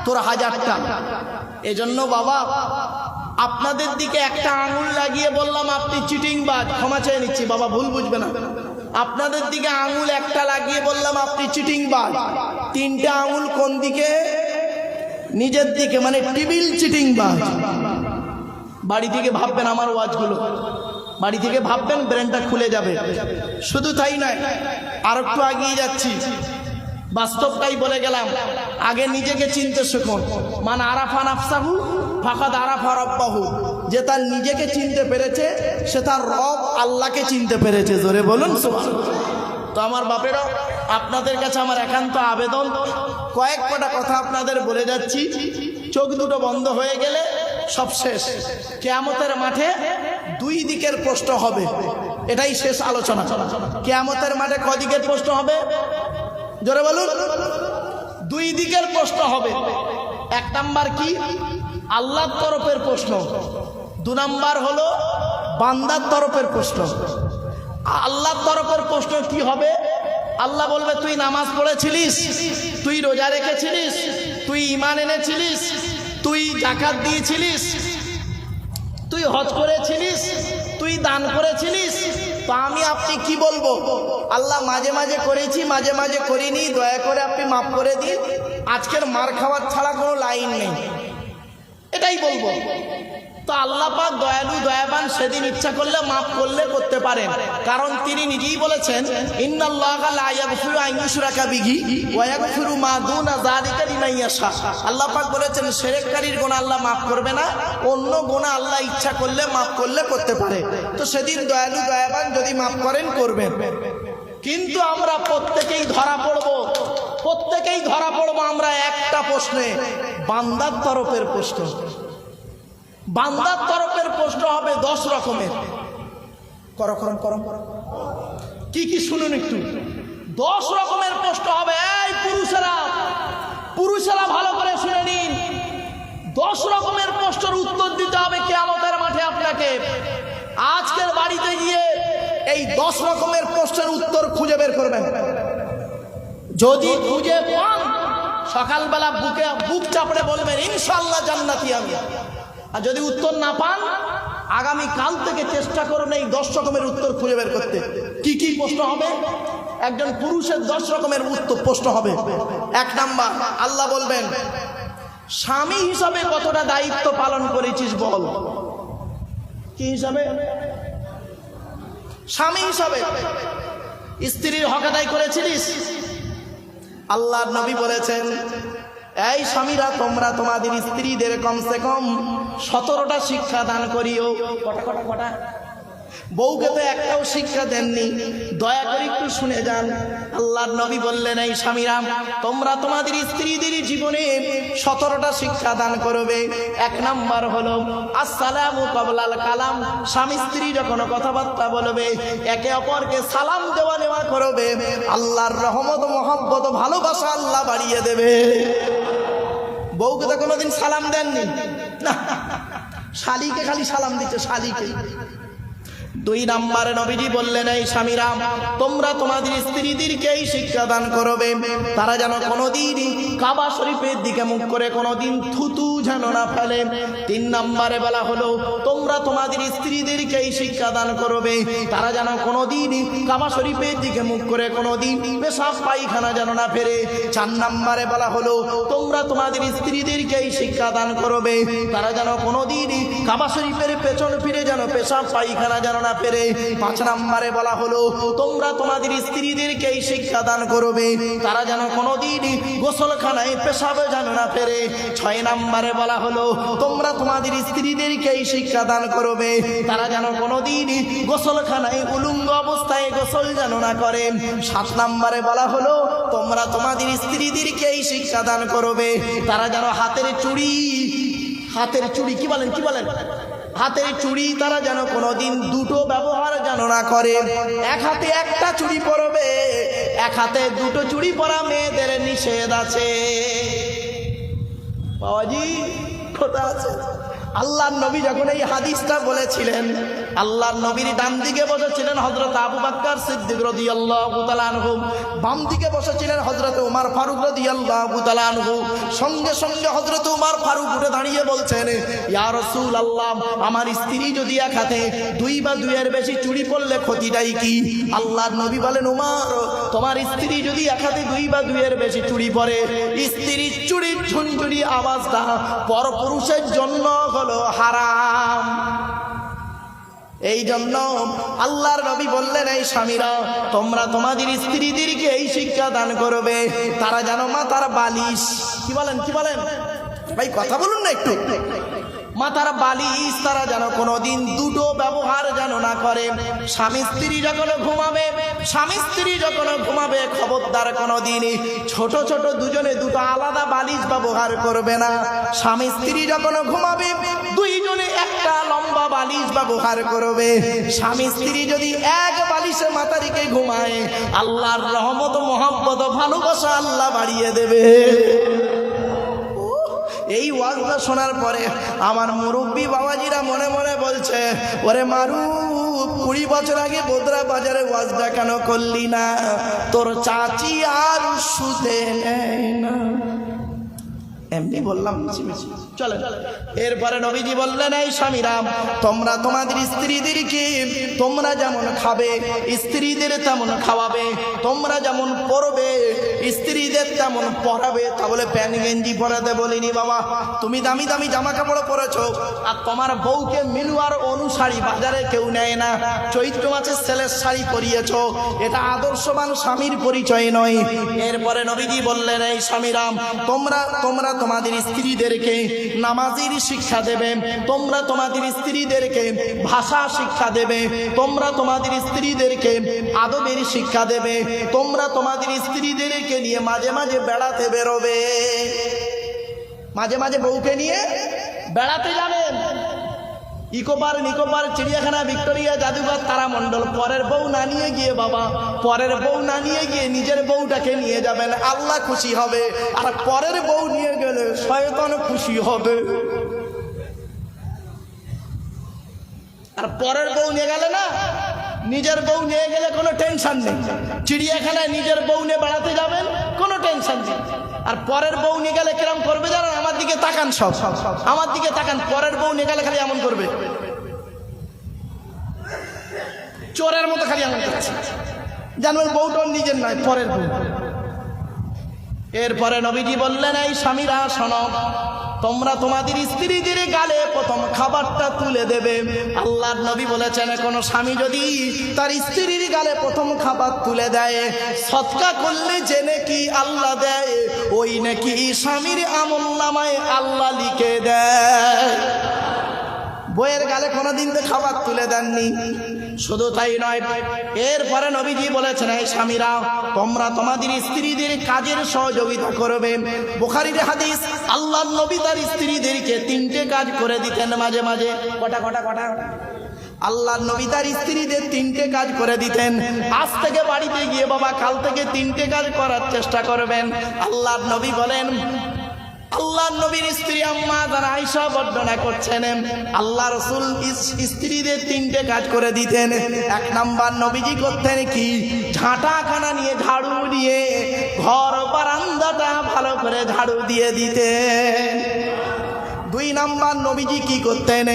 তোর হাজারটা। এজন্য বাবা আপনাদের দিকে একটা আঙুল লাগিয়ে বললাম আপনি চিটিংবাজ, ক্ষমা চেয়ে নিচ্ছি বাবা, ভুল বুঝবে না। আপনাদের দিকে আঙুল একটা লাগিয়ে বললাম আপনি চিটিংবাজ, তিনটা আঙুল কোন দিকে? নিজের দিকে, মানে টিবিল চিটিংবাজ। বাড়ি থেকে ভাববেন আমার ওয়াজগুলো, বাড়ি থেকে ভাববেন, ব্রেনটা খুলে যাবে। শুধু তাই নয়, আর একটু এগিয়ে যাচ্ছি, বাস্তবটাই বলে গেলাম। আগে নিজেকে চিনতে শিখুন। মান আরাফা নাফসাহু ফাকাদ আরাফা রাব্বাহু। যে তার নিজেকে চিনতে পেরেছে সে তার রব আল্লাহকে চিনতে পেরেছে। জোরে বলুন সুবহানাল্লাহ। তো আমার বাপেরা, আপনাদের কাছে আমার একান্ত আবেদন, কয়েক কটা কথা আপনাদের বলে যাচ্ছি, চোখ দুটো বন্ধ হয়ে গেলে সব শেষ। কিয়ামতের মাঠে দুই দিকের প্রশ্ন হবে, এটাই শেষ আলোচনা। কিয়ামতের মাঠে কদিকের প্রশ্ন হবে? জোরে বলুন। দুই দিকের প্রশ্ন হবে। এক নাম্বার কি? আল্লাহর তরফের প্রশ্ন। দু নাম্বার হলো বান্দার তরফের প্রশ্ন। আল্লাহর তরফের প্রশ্ন কি হবে? আল্লাহ বলবে তুই নামাজ পড়েছিলিস, তুই রোজা রেখেছিলিস, তুই ঈমান এনেছিলিস, তুই যাকাত দিয়েছিলিস, তুই হজ করেছিলিস, তুই দান করেছিলিস। তো আমি আপনি কি বলবো? আল্লাহ মাঝে মাঝে করেছি, মাঝে মাঝে করিনি, দয়া করে আপনি মাফ করে দিন, আজকের মার খাওয়ার ছাড়া কোনো লাইন নেই, এটাই বলবো। তো আল্লাহ পাক দয়ালু দয়াবান, সেদিন ইচ্ছা করলে মাফ করলে করতে পারেন, কারণ তিনি নিজেই বলেছেন ইন্নাল্লাহা লা ইয়াগফিরু আন ইউশরাকা বিহি ওয়া ইয়াগফিরু মা দুনা যালিকা লিমান ইয়াশা। আল্লাহ পাক বলেছেন শিরককারীর গুনাহ আল্লাহ মাফ করবে না, অন্য গুনাহ আল্লাহ ইচ্ছা করলে মাফ করলে করতে পারে। তো সেদিন দয়ালু দয়াবান যদি মাফ করেন করবেন। কিন্তু আমরা প্রত্যেকেই ধরা পড়বো আমরা একটা প্রশ্নে, বান্দার তরফের প্রশ্ন। বান্দার তরফের প্রশ্ন হবে 10 রকমের। কি কি শুনুন একটু। 10 রকমের প্রশ্ন হবে। এই পুরুষেরা ভালো করে শুনে নিন। 10 রকমের প্রশ্নের উত্তর দিতে হবে কিয়ামতের মাঠে আপনাকে। আজকের বাড়িতে গিয়ে এই 10 রকমের প্রশ্নের উত্তর খুঁজে বের করবেন। যদি খুঁজে পান, সকালবেলা বুক চাপড়ে বলবেন ইনশাআল্লাহ জান্নাতি আমি। আর যদি উত্তর না পান, আগামী কাল থেকে চেষ্টা করুন এই 10 রকমের উত্তর খুঁজে বের করতে। কি কি প্রশ্ন হবে? একজন পুরুষের 10 রকমের উত্তর প্রশ্ন হবে। 1 নাম্বার, আল্লাহ বলবেন স্বামী হিসাবে কতটা দায়িত্ব পালন করেছিস বল। কি হিসাবে? স্বামী হিসাবে স্ত্রীর হক আদায় করেছিলিস? আল্লাহর নবী বলেছেন এই স্বামীরা, তোমরা তোমাদের স্ত্রীদের কমসে কম 17টা শিক্ষা দান করিও। কটা? বউকে তো একটাও শিক্ষা দেননি। দয়া করে একটু শুনে যান। আল্লাহর নবী বললেন এই স্বামীরা, তোমরা তোমাদের স্ত্রীদের জীবনে 17টা শিক্ষা দান করবে। 1 নাম্বার হলো আসসালামু ক্বাবলাল কালাম। স্বামী স্ত্রী যখন কথাবার্তা বলবে, একে অপরকে সালাম দেওয়া নেওয়া করবে। আল্লাহর রহমত, মহব্বত, ভালোবাসা আল্লাহ বাড়িয়ে দেবে। বউকে তো কোনোদিন সালাম দেননি না, শালিকে খালি সালাম দিচ্ছে, শালিকে। 2 নাম্বারে নবীজি বললেন এই স্বামীরা, তোমরা তোমাদের স্ত্রীদেরকে এই শিক্ষা দান করবে, তারা যেন কোনোদিন কাবা শরীফের দিকে মুখ করে কোনোদিন থুতু যেন না ফেলে। 3 নাম্বারে বলা হলো তোমরা তোমাদের স্ত্রীদেরকে এই শিক্ষা দান করবে, তারা যেন কোনোদিন কাবা শরীফের দিকে মুখ করে কোনোদিন পেশাব পায়খানা যেন না ফেরে। 4 নাম্বারে বলা হলো তোমরা তোমাদের স্ত্রীদেরকে এই শিক্ষা দান করবে, তারা যেন কোনোদিন কাবা শরীফের পেছন ফিরে যেন পেশাব পায়খানা যেন না ফেরে। 5 নাম্বারে বলা হলো তোমরা তোমাদের স্ত্রীদেরকে এই শিক্ষা দান করবে, তারা যেন কোনোদিন গোসলখানায় পেশাবে যেন না ফেরে। 6 নাম্বারে বলা হলো তোমরা তোমাদের স্ত্রীদেরকে এই শিক্ষা দান করবে, তারা যেন কোনোদিন গোসলখানায় উলঙ্গ অবস্থায় গোসল যেন না করে। 7 নাম্বারে বলা হলো তোমরা তোমাদের স্ত্রীদেরকে এই শিক্ষা দান করবে, তারা যেন হাতের চুড়ি কি বলেন হাতের চুড়ি তারা যেন কোনোদিন দুটো ব্যবহার যেন না করে। এক হাতে একটা চুড়ি পরবে, এক হাতে দুটো চুড়ি পরা মেয়েদের নিষেধ আছে। বাবাজি কোথা আছে? আল্লাহর নবী যখন এই হাদিসটা বলেছিলেন, আল্লাহর নবীর ডান দিকে বসেছিলেন হযরত আবু বকর সিদ্দিক রাদিয়াল্লাহু তাআলা আনহু, বাম দিকে বসেছিলেন হযরত ওমর ফারুক রাদিয়াল্লাহু তাআলা আনহু। সঙ্গে সঙ্গে হযরত ওমর ফারুক উঠে দাঁড়িয়ে বলছেন, ইয়া রাসূলুল্লাহ, আমার স্ত্রী যদি এক হাতে 2 বা 2 এর বেশি চুড়ি পরলে ক্ষতিটাই কি? আল্লাহর নবী বলেন, ওমর, তোমার স্ত্রী যদি এক হাতে 2 বা 2 এর বেশি চুড়ি পরে, স্ত্রীর চুড়ির ঝুনঝুনি আওয়াজটা পরপুরুষের জন্য হলো হারাম। এই জন্য আল্লাহর নবী বললেন, এই স্বামীরা, তোমরা তোমাদের স্ত্রীদেরকে এই শিক্ষা দান করবে, তারা যেন মাথার বালিশ, কি বলেন ভাই কথা বলুন না একটু, মাথার বালিশ তারা যেন কোনোদিন দুটো ব্যবহার যেন না করে। স্বামী স্ত্রী যখন ঘুমাবে খবরদার কোনোদিন ছোট ছোট দুজনে দুটো আলাদা বালিশ ব্যবহার করবে না। স্বামী স্ত্রী যখন ঘুমাবে দুইজনে একটা লম্বা বালিশ ব্যবহার করবে। স্বামী স্ত্রী যদি এক বালিশে মাথা রেখে ঘুমায়, আল্লাহর রহমত, মহব্বত, ভালোবাসা আল্লাহ বাড়িয়ে দেবে। এই ওয়াজটা শোনার পরে আমার মুরব্বী বাবাজিরা মনে মনে বলছে, ওরে মারু, 20 বছর আগে বোদরা বাজারে ওয়াজটা কেন করলি না? তোর চাচি আর শুতে নেয় না। এমনি বললাম, চলে। এরপরে নবীজি বললেন, এই স্বামীরা, তোমরা তোমাদের স্ত্রীদেরকে তোমরা যেমন খাবে স্ত্রীদের তেমন খাওয়াবে, তোমরা যেমন পরবে স্ত্রীদের তেমন পরাবে। তাহলে প্যান্ট গেঞ্জি পরাতে বলিনি বাবা, তুমি দামি দামি জামা কাপড় পরেছো, আর তোমার বউকে মিলুয়ার অনুসারী বাজারে কেউ নেয় না, চৈত্র মাসের ছেলের শাড়ি পরিয়েছো, এটা আদর্শবান স্বামীর পরিচয় নয়। এরপরে নবীজি বললেন, এই স্বামীরা, তোমরা তোমাদের স্ত্রীদেরকে নামাজের শিক্ষা দেবে, তোমরা তোমাদের স্ত্রীদেরকে ভাষা শিক্ষা দেবে, তোমরা তোমাদের স্ত্রীদেরকে আদবের শিক্ষা দেবে, তোমরা তোমাদের স্ত্রীদেরকে নিয়ে মাঝে মাঝে বেড়াতে বেরোবে, মাঝে মাঝে বউকে নিয়ে বেড়াতে যাবেন। ইকোপার, নিকোপার, চিড়িয়াখানা, ভিক্টোরিয়া, জাদুঘর, তারামণ্ডল। পরের বউ না নিয়ে গিয়ে বাবা, পরের বউ না নিয়ে গিয়ে নিজের বউটাকে নিয়ে যাবেন, আল্লাহ খুশি হবে। আর পরের বউ নিয়ে গেলে শয়তান খুশি হবে। আর পরের বউ নিয়ে গেলে না, নিজের বউ নিয়ে গেলে কোনো টেনশন নেই। চিড়িয়াখানায় নিজের বউ নিয়ে বেড়াতে যাবেন, কোনো টেনশন নেই। আর পরের বউ নিয়ে গেলে কিরম করবে জানেন? আমার দিকে তাকান, সব আমার দিকে তাকান। পরের বউ নিয়ে গেলে খালি এমন করবে, চোরের মতো খালি এমন করছে, জানবেন বউটা নিজের নয়, পরের বউ। এরপরে নবীজি বললেন, এই স্বামীরা শোনো, তোমরা তোমাদের স্ত্রীদের গালে প্রথম খাবারটা তুলে দেবে। আল্লাহর নবী বলেছেন, কোন স্বামী যদি তার স্ত্রীর গালে প্রথম খাবার তুলে দেয়, সদকা করলে যে নাকি আল্লাহ দেয়, ওই নাকি স্বামীর আমলনামায় আল্লাহ লিখে দেয়। বইয়ের গালে কোনোদিন তো খাবার তুলে দেননি। শুধু তাই নয়, এরপরে নবীজি বলেছেন, এই স্বামীরা, তোমরা তোমাদের স্ত্রীদের কাজের সহযোগিতা করবে। বুখারীর হাদিস, আল্লাহর নবী তার স্ত্রীদেরকে 3টে কাজ করে দিতেন মাঝে মাঝে। কটা আল্লাহর নবী তার স্ত্রীদের 3টে কাজ করে দিতেন। আজ থেকে বাড়িতে গিয়ে বাবা কাল থেকে 3টে কাজ করার চেষ্টা করবেন। আল্লাহর নবী বলেন, আল্লাহর নবীর স্ত্রী আম্মা যারা আয়েশা বর্ণনা করছেন, আল্লাহ রাসূল স্ত্রীদের 3টে কাজ করে দিতেন। 1 নাম্বার নবীজি করতেন কি? ঝাঁটাখানা নিয়ে, ঝাড়ু দিয়ে ঘর বারান্দাটা ভালো করে ঝাড়ু দিয়ে দিতেন। 2 নাম্বার নবীজি কি করতেন?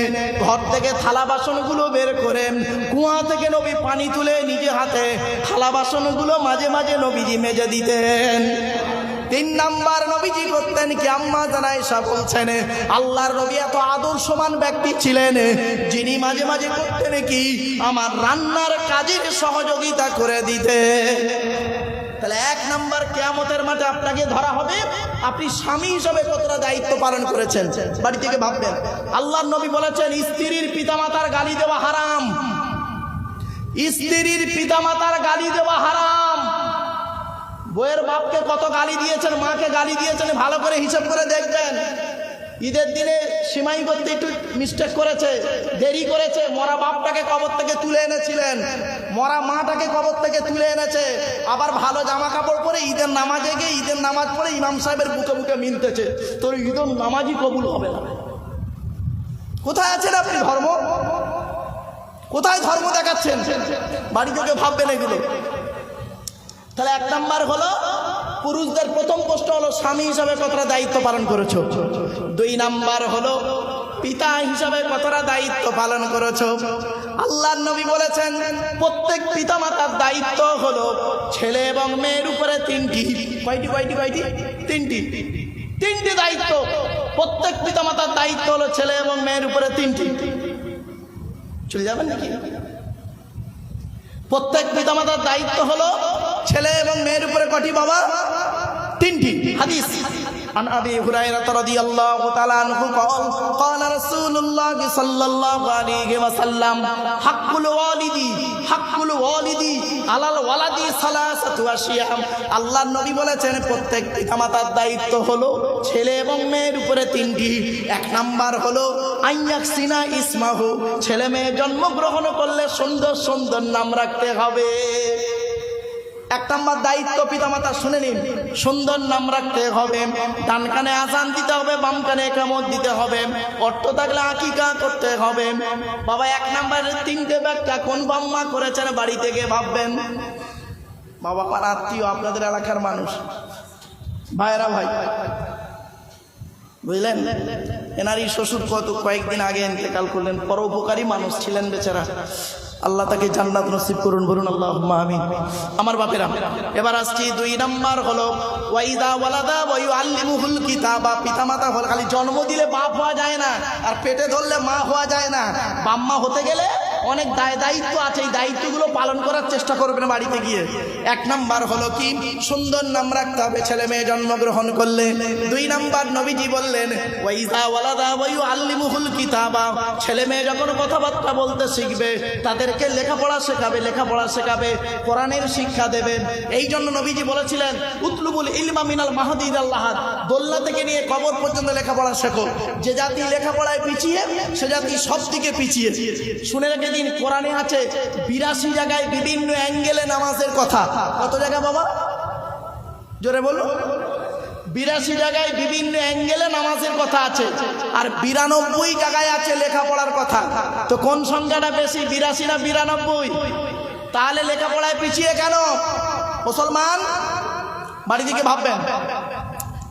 ঘর থেকে থালা বাসনগুলো বের করে কুয়া থেকে নবী পানি তুলে নিজে হাতে থালা বাসনগুলো মাঝে মাঝে নবীজি মেজে দিতেন। 3 নাম্বার নবীজি করতেন কি? আম্মা জান আয়েশা বলছেন, আল্লাহর নবী এত আদর্শবান ব্যক্তি ছিলেন, যিনি মাঝে মাঝে করতেন কি? আমার রান্নার কাজের সহযোগিতা করে দিতে। তাহলে 1 নাম্বার, কিয়ামতের মাঠে আপনাকে ধরা হবে আপনি স্বামী হিসেবে কতটা দায়িত্ব পালন করেছেন। বাড়ি থেকে ভাববেন। আল্লাহর নবী বলেছেন, স্ত্রীর পিতামাতার গালি দেওয়া হারাম। স্ত্রীর পিতামাতার গালি দেওয়া হারাম। বইয়ের বাপকে কত গালি দিয়েছেন, মাকে গালি দিয়েছেন, ভালো করে হিসাব করে দেখবেন। ঈদের দিনে সিমাই করতে একটু মিস্টেক করেছে, দেরি করেছে, মরা বাপটাকে কবর থেকে তুলে এনেছিলেন, মরা মাটাকে কবর থেকে তুলে এনেছে, আবার ভালো জামা কাপড় পরে ঈদের নামাজে গিয়ে ঈদের নামাজ পড়ে ইমাম সাহেবের বুকে বুকে মিলতেছে, তোর ঈদের নামাজই কবুল হবে না। কোথায় আছেন আপনি? ধর্ম কোথায়? ধর্ম দেখাচ্ছেন, বাড়ি থেকে ভাববেন এগুলো। তাহলে 1 নাম্বার হলো পুরুষদের প্রথম প্রশ্ন হলো স্বামী হিসাবে কতটা দায়িত্ব পালন করেছো। 2 নাম্বার হলো পিতা হিসাবে কতটা দায়িত্ব পালন করেছো। আল্লাহর নবী বলেছেন প্রত্যেক পিতামাতার দায়িত্ব হলো ছেলে এবং মেয়ের উপরে 3টি। কয়টি? 3টি দায়িত্ব। প্রত্যেক পিতামাতার দায়িত্ব হলো ছেলে এবং মেয়ের উপরে 3টি। চলে যাবেন নাকি? প্রত্যেক পিতামাতার দায়িত্ব হলো ছেলে এবং মেয়ের উপরে কটি বাবা? 3টি। হাদিস عن أبي هريرة رضي الله تعالى عنه قال قال رسول الله صلى الله عليه وسلم حق الوالد على الولد ثلاثة أشياء। আল্লাহর নবী বলেছেন প্রত্যেক পিতামাতার দায়িত্ব হলো ছেলে এবং মেয়ের উপরে 3টি। 1 নাম্বার হলো আইয়াকসিনা ইসমাহু, ছেলে মেয়ে জন্মগ্রহণ করলে সুন্দর সুন্দর নাম রাখতে হবে। 1 নাম্বার দায়িত্ব পিতামাতা, শুনে নিন, সুন্দর নাম রাখতে হবে। ডান কানে আজান দিতে হবে, বাম কানে ইকামত দিতে হবে। অর্থ থাকলে আকিকা করতে হবে। বাবা 1 নাম্বারের 3টে ব্যাখ্যা কোন বাম্মা করেছেন বাড়ি থেকে ভাববেন। বাবা আমার আত্মীয়, আপনাদের এলাকার মানুষ, ভাইরা ভাই, বুঝলেন? এনারই শ্বশুর কয়েকদিন আগে ইন্তেকাল করলেন। পরোপকারী মানুষ ছিলেন বেচারা, আল্লাহ তাকে জান্নাত নসিব করুন, বলুন আল্লাহুম্মা আমিন। আমার বাপেরা, এবার আসছি 2 নাম্বার হলো ওয়াইদা ওয়ালাদা ওয়া ইউআল্লিমুহুল কিতাবা। পিতামাতা হল খালি জন্ম দিলে বাপ হওয়া যায় না, আর পেটে ধরলে মা হওয়া যায় না। বাম্মা হতে গেলে অনেক দায়িত্ব আছে, এই দায়িত্বগুলো পালন করার চেষ্টা করবেন বাড়িতে গিয়ে। 1 নাম্বার হলো কি? সুন্দর নাম রাখতে হবে ছেলে মেয়ে জন্মগ্রহণ করলে। 2 নাম্বার নবীজি বললেন ওয়াইদা ওয়ালাদা ওয়া ইউআল্লিমুহুল কিতাবা, ছেলে মেয়ে যখন কথাবার্তা বলতে শিখবে তাদেরকে লেখাপড়া শেখাবে, কোরআনের শিক্ষা দেবেন। এই জন্য নবীজি বলেছিলেন উতলুবুল ইলমা মিনাল মাহদি ইলাল লাহাদ, দোলনা থেকে নিয়ে কবর পর্যন্ত লেখাপড়া শেখো। যে জাতি লেখাপড়ায় পিছিয়ে সে জাতি সব দিকে পিছিয়ে। শুনে রেখে দিন, কোরআনে আছে 82 জায়গায় বিভিন্ন অ্যাঙ্গেলে নামাজের কথা। কত জায়গা বাবা? জোরে বলুন। 82 জায়গায় বিভিন্ন অ্যাঙ্গেলে নামাজের কথা আছে, আর 92 জায়গায় আছে লেখাপড়ার কথা। তো কোন সংখ্যাটা বেশি, 82 না 92? তাহলে লেখাপড়ায় পিছিয়ে কেন মুসলমান? বাড়ি থেকে ভাববেন।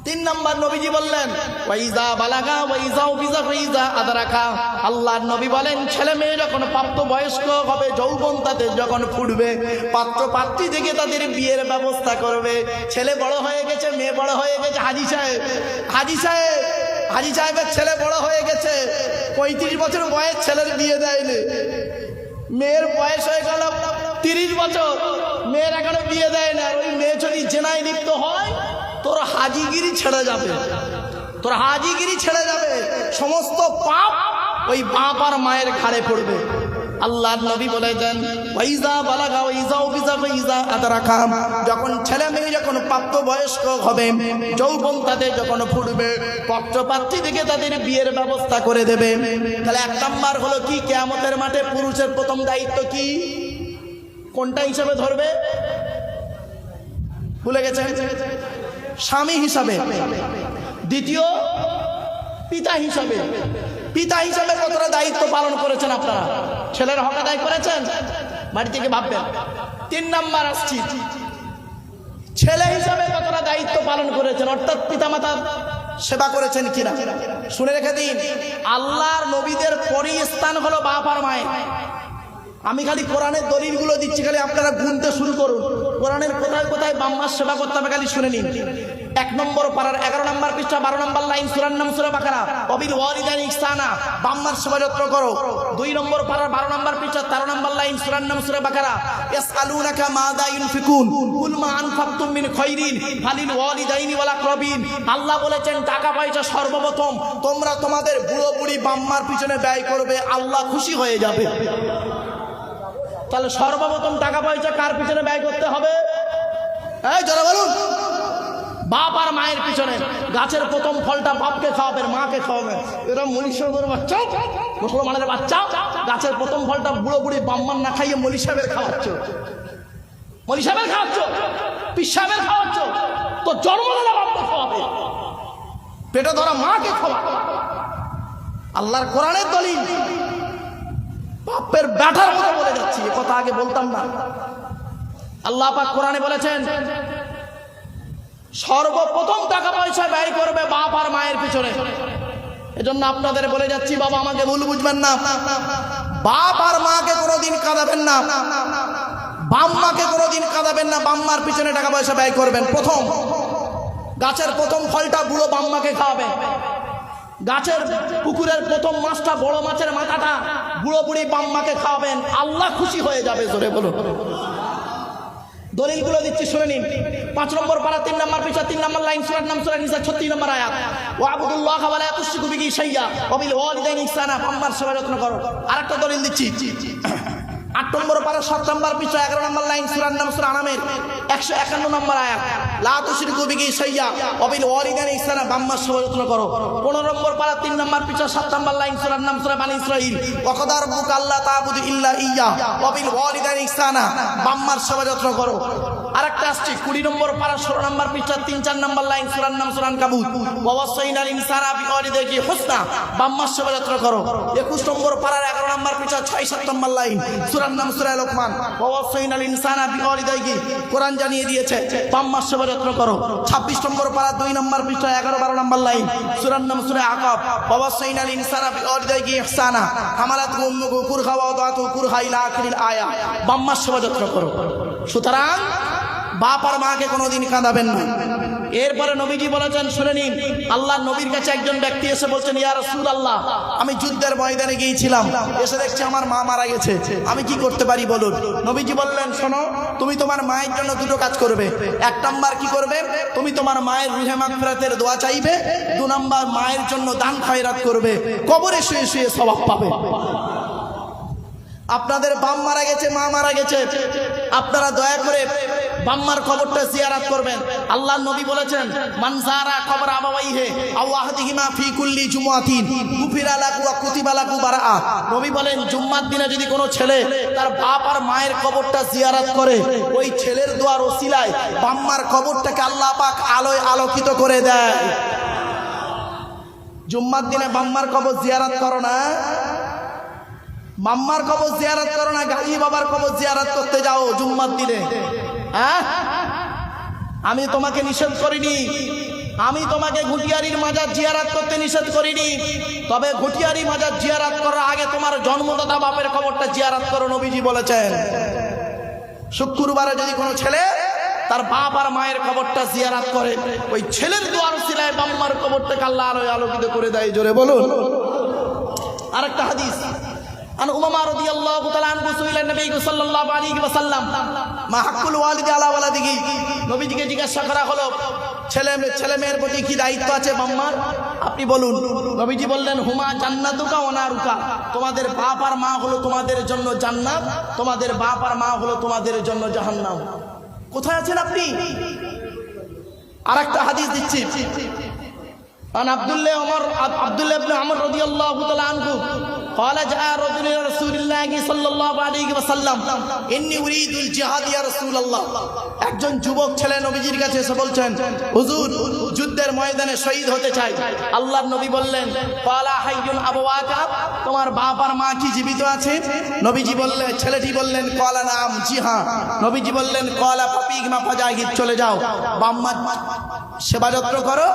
3 নাম্বার নবীজি বললেন ওয়াইজা বালাগা ওয়াইজা উবিজা ওয়াইজা আদরাকা। আল্লাহর নবী বলেন ছেলে মেয়ে যখন প্রাপ্ত বয়স্ক হবে, যৌবন তাদের যখন ফুটবে, পাত্র পাত্রী থেকে তাদের বিয়ের ব্যবস্থা করবে। ছেলে বড় হয়ে গেছে, মেয়ে বড় হয়ে গেছে। হাজি সাহেবের ছেলে বড় হয়ে গেছে, 35 বছর বয়স, ছেলের বিয়ে দেয়নি। মেয়ের বয়স হয়ে গেল 30 বছর, মেয়ের এখনো বিয়ে দেয় না। আর ওই মেয়ে যদি জেনায় লিপ্ত হয়, তোর হাজিগিরি ছেড়ে যাবে। সমস্ত পাপ ওই বাপ আর মায়ের ঘাড়ে পড়বে। আল্লাহর নবী বলে দেন ওয়াইজা বালাগা ওয়াইজা উবিজা ওয়াইজা আদরাকা, যখন ছেলে মেয়ে যখন প্রাপ্ত বয়স্ক হবে, যৌবন তাদের যখন ফুটবে, পাত্রপাত্রী থেকে তাদের বিয়ের ব্যবস্থা করে দেবে। তাহলে 1 নাম্বার হলো কি? কিয়ামতের মাঠে পুরুষের প্রথম দায়িত্ব কি? কোনটা হিসাবে ধরবে? ভুলে গেছে? স্বামী হিসাবে। দ্বিতীয় পিতা হিসাবে কতটা দায়িত্ব পালন করেছেন আপনারা? ছেলের হক আদায় করেছেন? বাড়ি থেকে ভাববেন। 3 নাম্বার আসছি, ছেলে হিসাবে কতটা দায়িত্ব পালন করেছেন, অর্থাৎ পিতামাতার সেবা করেছেন কিনা। শুনে রেখে দিন, আল্লাহর নবীদের পরই স্থান হলো বাপ আর মায়ের। আমি খালি কোরআনের দলিলগুলো দিচ্ছি, খালি আপনারা গুনতে শুরু করুন। কোরআনের কোথায় কোথায় বাম্মার সেবা করতে হবে খালি শুনে নিন। 1 নম্বর পারার 11 নম্বর পৃষ্ঠা 12 নম্বর লাইন, সূরার নাম সূরা বাকারা, ওয়াবিল ওয়ালিদাইনি ইহসানা, বাম্মার সেবা যত্ন করো। 2 নম্বর পারার 12 নম্বর পৃষ্ঠা 13 নম্বর লাইন, সূরার নাম সূরা বাকারা, ইয়াসআলুনাকা মাযা ইউনফিকুন কুল মা আনফাকতুম মিন খায়রিন ফালিল ওয়ালিদাইনি ওয়াল আকরাবিন। আল্লাহ বলেছেন টাকা পয়সা সর্বপ্রথম তোমরা তোমাদের বুড়ো বুড়ি বাম্মার পিছনে ব্যয় করবে, আল্লাহ খুশি হয়ে যাবে। তাহলে সর্বপ্রথম টাকা পয়সা কার পিছনে ব্যয় করতে হবে? এই যারা বলুন, বাপ আর মায়ের পিছনে। গাছের প্রথম ফলটা বাপকে খাওয়াবেন, মাকে খাওয়াবেন। এরা মনীষের বাচ্চা, মুসলমানের বাচ্চা, গাছের প্রথম ফলটা বুড়ো বুড়ি বাম্মান না খাইয়ে মলি সাহেবের খাওয়াচ্ছ, পীর সাহেবের খাওয়াচ্ছ। তো জন্মদাতা বাপকে খাওয়াবে, পেটে ধরা মাকে খাওয়াবে। আল্লাহর কোরআনের দলিল, বাপের ব্যাটার মতো বলে যাচ্ছি, এ কথা আগে বলতাম না। আল্লাহ পাক কোরআনে বলেছেন সর্বপ্রথম টাকা পয়সা ব্যয় করবে বাপ আর মায়ের পিছনে। এজন্য আপনাদের বলে যাচ্ছি, বাবা আমাকে ভুল বুঝবেন না, বাপ আর মাকে কোনোদিন কাঁদাবেন না, বাম্মাকে কোনোদিন কাঁদাবেন না, বাম্মার পিছনে টাকা পয়সা ব্যয় করবেন। প্রথম গাছের প্রথম ফলটা বুড়ো বাম্মাকে খাওয়াবেন, গাছের পুকুরের প্রথম মাছটা, বড় মাছের মাথাটা বুড়ো বুড়ি বাম্মাকে খাওয়াবেন, আল্লাহ খুশি হয়ে যাবে। জোরে বলুন। দলিলগুলো দিচ্ছি শুনে নিন। 5 নম্বর পারা 3 নম্বর পৃষ্ঠা 3 নম্বর লাইন, সূরা নাম সূরা নিসা 36 নম্বর আয়াত, ওয়া আবুদুল্লাহ ওয়া লা তুশরিকু বিহি শাইয়্যা ওয়া বিল ওয়ালিদাইনি ইহসানা, বাম্মার সেবা যত্ন করো। আরেকটা দলিল দিচ্ছি 8 নম্বর পারা 7 নম্বর পৃষ্ঠা 11 নম্বর লাইন, সূরা নাম সূরা আনামের 151 নম্বর আয়াত, লা তুশরিকু বিহি শাইয়্যা ওয়া বিল ওয়ালিদাইনি ইহসানা, বাম্মার সেবা যত্ন করো। 15 নম্বর পারা 3 নম্বর পৃষ্ঠা 7 নম্বর লাইন, সূরা নাম সূরা বানী ইসরাঈল, ওয়া ক্বাদা রাব্বুকা আল্লা তা'বুদু ইল্লা ইয়্যা ওয়া বিল ওয়ালিদাইনি ইহসানা, বাম্মার সেবা যত্ন করো। আরেকটা আসছে 20 নম্বর পারা 16 নম্বর পৃষ্ঠা 3-4 নম্বর লাইন, সূরা নাম সূরা আনকাবুত, ওয়া ওয়াসাইনাল ইনসানা বিওয়ালিদাইহি হুসনা, বাম্মার সেবা যত্ন করো। 21 নম্বর পারার 11 নম্বর পৃষ্ঠা 6-7 নম্বর লাইন, সূরা নাম সূরা লোকমান, ওয়া ওয়াসাইনাল ইনসানা বিওয়ালিদাইহি, কোরআন জানিয়ে দিয়েছে বাম্মার সেবা যত্ন করো। 26 নম্বর পারা 2 নম্বর পৃষ্ঠা 11-12 নম্বর লাইন, সূরা নাম সূরা আকাব, ওয়া ওয়াসাইনাল ইনসানা বিওয়ালিদাইহি ইহসানা হামালাতহু উম্মুহু কুরহা ওয়া ওয়াদাতুহু কুরহা ইলা আখিরিল আয়া, বাম্মার সেবা যত্ন করো। সুতরাং বাপ আর মাকে কোনোদিন কাঁদাবেন না। এরপরে নবীজি বলেছেন শুনে নিন, আল্লাহর নবীর কাছে একজন ব্যক্তি এসে বলছেন, ইয়া রাসূলুল্লাহ, আমি যুদ্ধের ময়দানে গিয়েছিলাম, এসে দেখছি আমার মা মারা গেছে, আমি কি করতে পারি বলুন। নবীজি বললেন, শোনো, তুমি তোমার মায়ের জন্য দুটো কাজ করবে। 1 নাম্বার কি করবে, তুমি তোমার মায়ের রুহে মাগফিরাতের দোয়া চাইবে। 2 নাম্বার মায়ের জন্য দান খয়রাত করবে, কবরে শুয়ে শুয়ে সওয়াব পাবে। আপনাদের বাপ মারা গেছে, মা মারা গেছে, আপনারা দয়া করে বাম্মার কবরটা জিয়ারত করবেন। আল্লাহর নবী বলেছেন, মান যারা কবর আবাওয়াইহি আও আহাদিহিমা ফি কুল্লি জুমআতিন গুফিরা লাহু ওয়া কুতিবা লাহু বারাআ। নবী বলেন, জুম্মার দিনে যদি কোনো ছেলে তার বাপ আর মায়ের কবরটা জিয়ারত করে, ওই ছেলের দোয়ার ওসিলায় বাম্মার কবরটাকে আল্লাহ পাক আলোয় আলোকিত করে দেয়। জুম্মার দিনে বাম্মার কবর জিয়ারত করো না, মাম্মার কবর জিয়ারত করো না, গাজী বাবার কবর জিয়ারত করতে যাও জুম্মার দিনে। হ্যাঁ, আমি তোমাকে নিষেধ করিনি, আমি তোমাকে ঘুটিয়ারির মাজার জিয়ারত করতে নিষেধ করিনি, তবে ঘুটিয়ারি মাজার জিয়ারত করার আগে তোমার জন্মদাতা বাপের কবরটা জিয়ারত করো, নবীজি বলেছেন। শুক্রবারে যদি কোনো ছেলে তার বাপ আর মায়ের কবরটা জিয়ারত করে, ওই ছেলের দোয়ার উসিলায় বাম্মার কবরটাকে আল্লাহ আলোয় আলোকিত করে দেয়। জোরে বলুন। আরেকটা হাদিস, আন উমামা রাদিয়াল্লাহু তাআলা আনহু সুইলা নবী সাল্লাল্লাহু আলাইহি ওয়াসাল্লাম মা হাক্কুল ওয়ালিদি আলা ওয়ালাদিহি, নবীজিকে জিজ্ঞাসা করা হলো, ছেলে মেয়ের প্রতি কি দায়িত্ব আছে বাম্মার, আপনি বলুন। নবীজি বললেন, হুমা জান্নাতুকা ওয়া নারুকা, তোমাদের বাপ আর মা হলো তোমাদের জন্য জান্নাত, তোমাদের বাপ আর মা হলো তোমাদের জন্য জাহান্নাম। কোথায় আছেন আপনি? আরেকটা হাদিস দিচ্ছি, আন আব্দুল্লাহ ইবনে আমর রাদিয়াল্লাহু তাআলা আনহু قال جاء رجل الى رسول الله صلى الله عليه وسلم اني اريد الجهاد يا رسول الله। একজন যুবক ছেলে নবীজির কাছে এসে বলছেন, হুজুর, যুদ্ধের ময়দানে শহীদ হতে চাই। আল্লাহর নবী বললেন, ক্বালা হাইয়ুন আবওয়াকা, তোমার বাপ আর মা কি জীবিত আছে? নবীজি বললেন, ছেলেটি বললেন, ক্বালা নাম, জি হ্যাঁ। নবীজি বললেন, ক্বালা ফাবিগমা ফাজাহিদ, চলে যাও, বাম্মা সেবা যত্ন করো,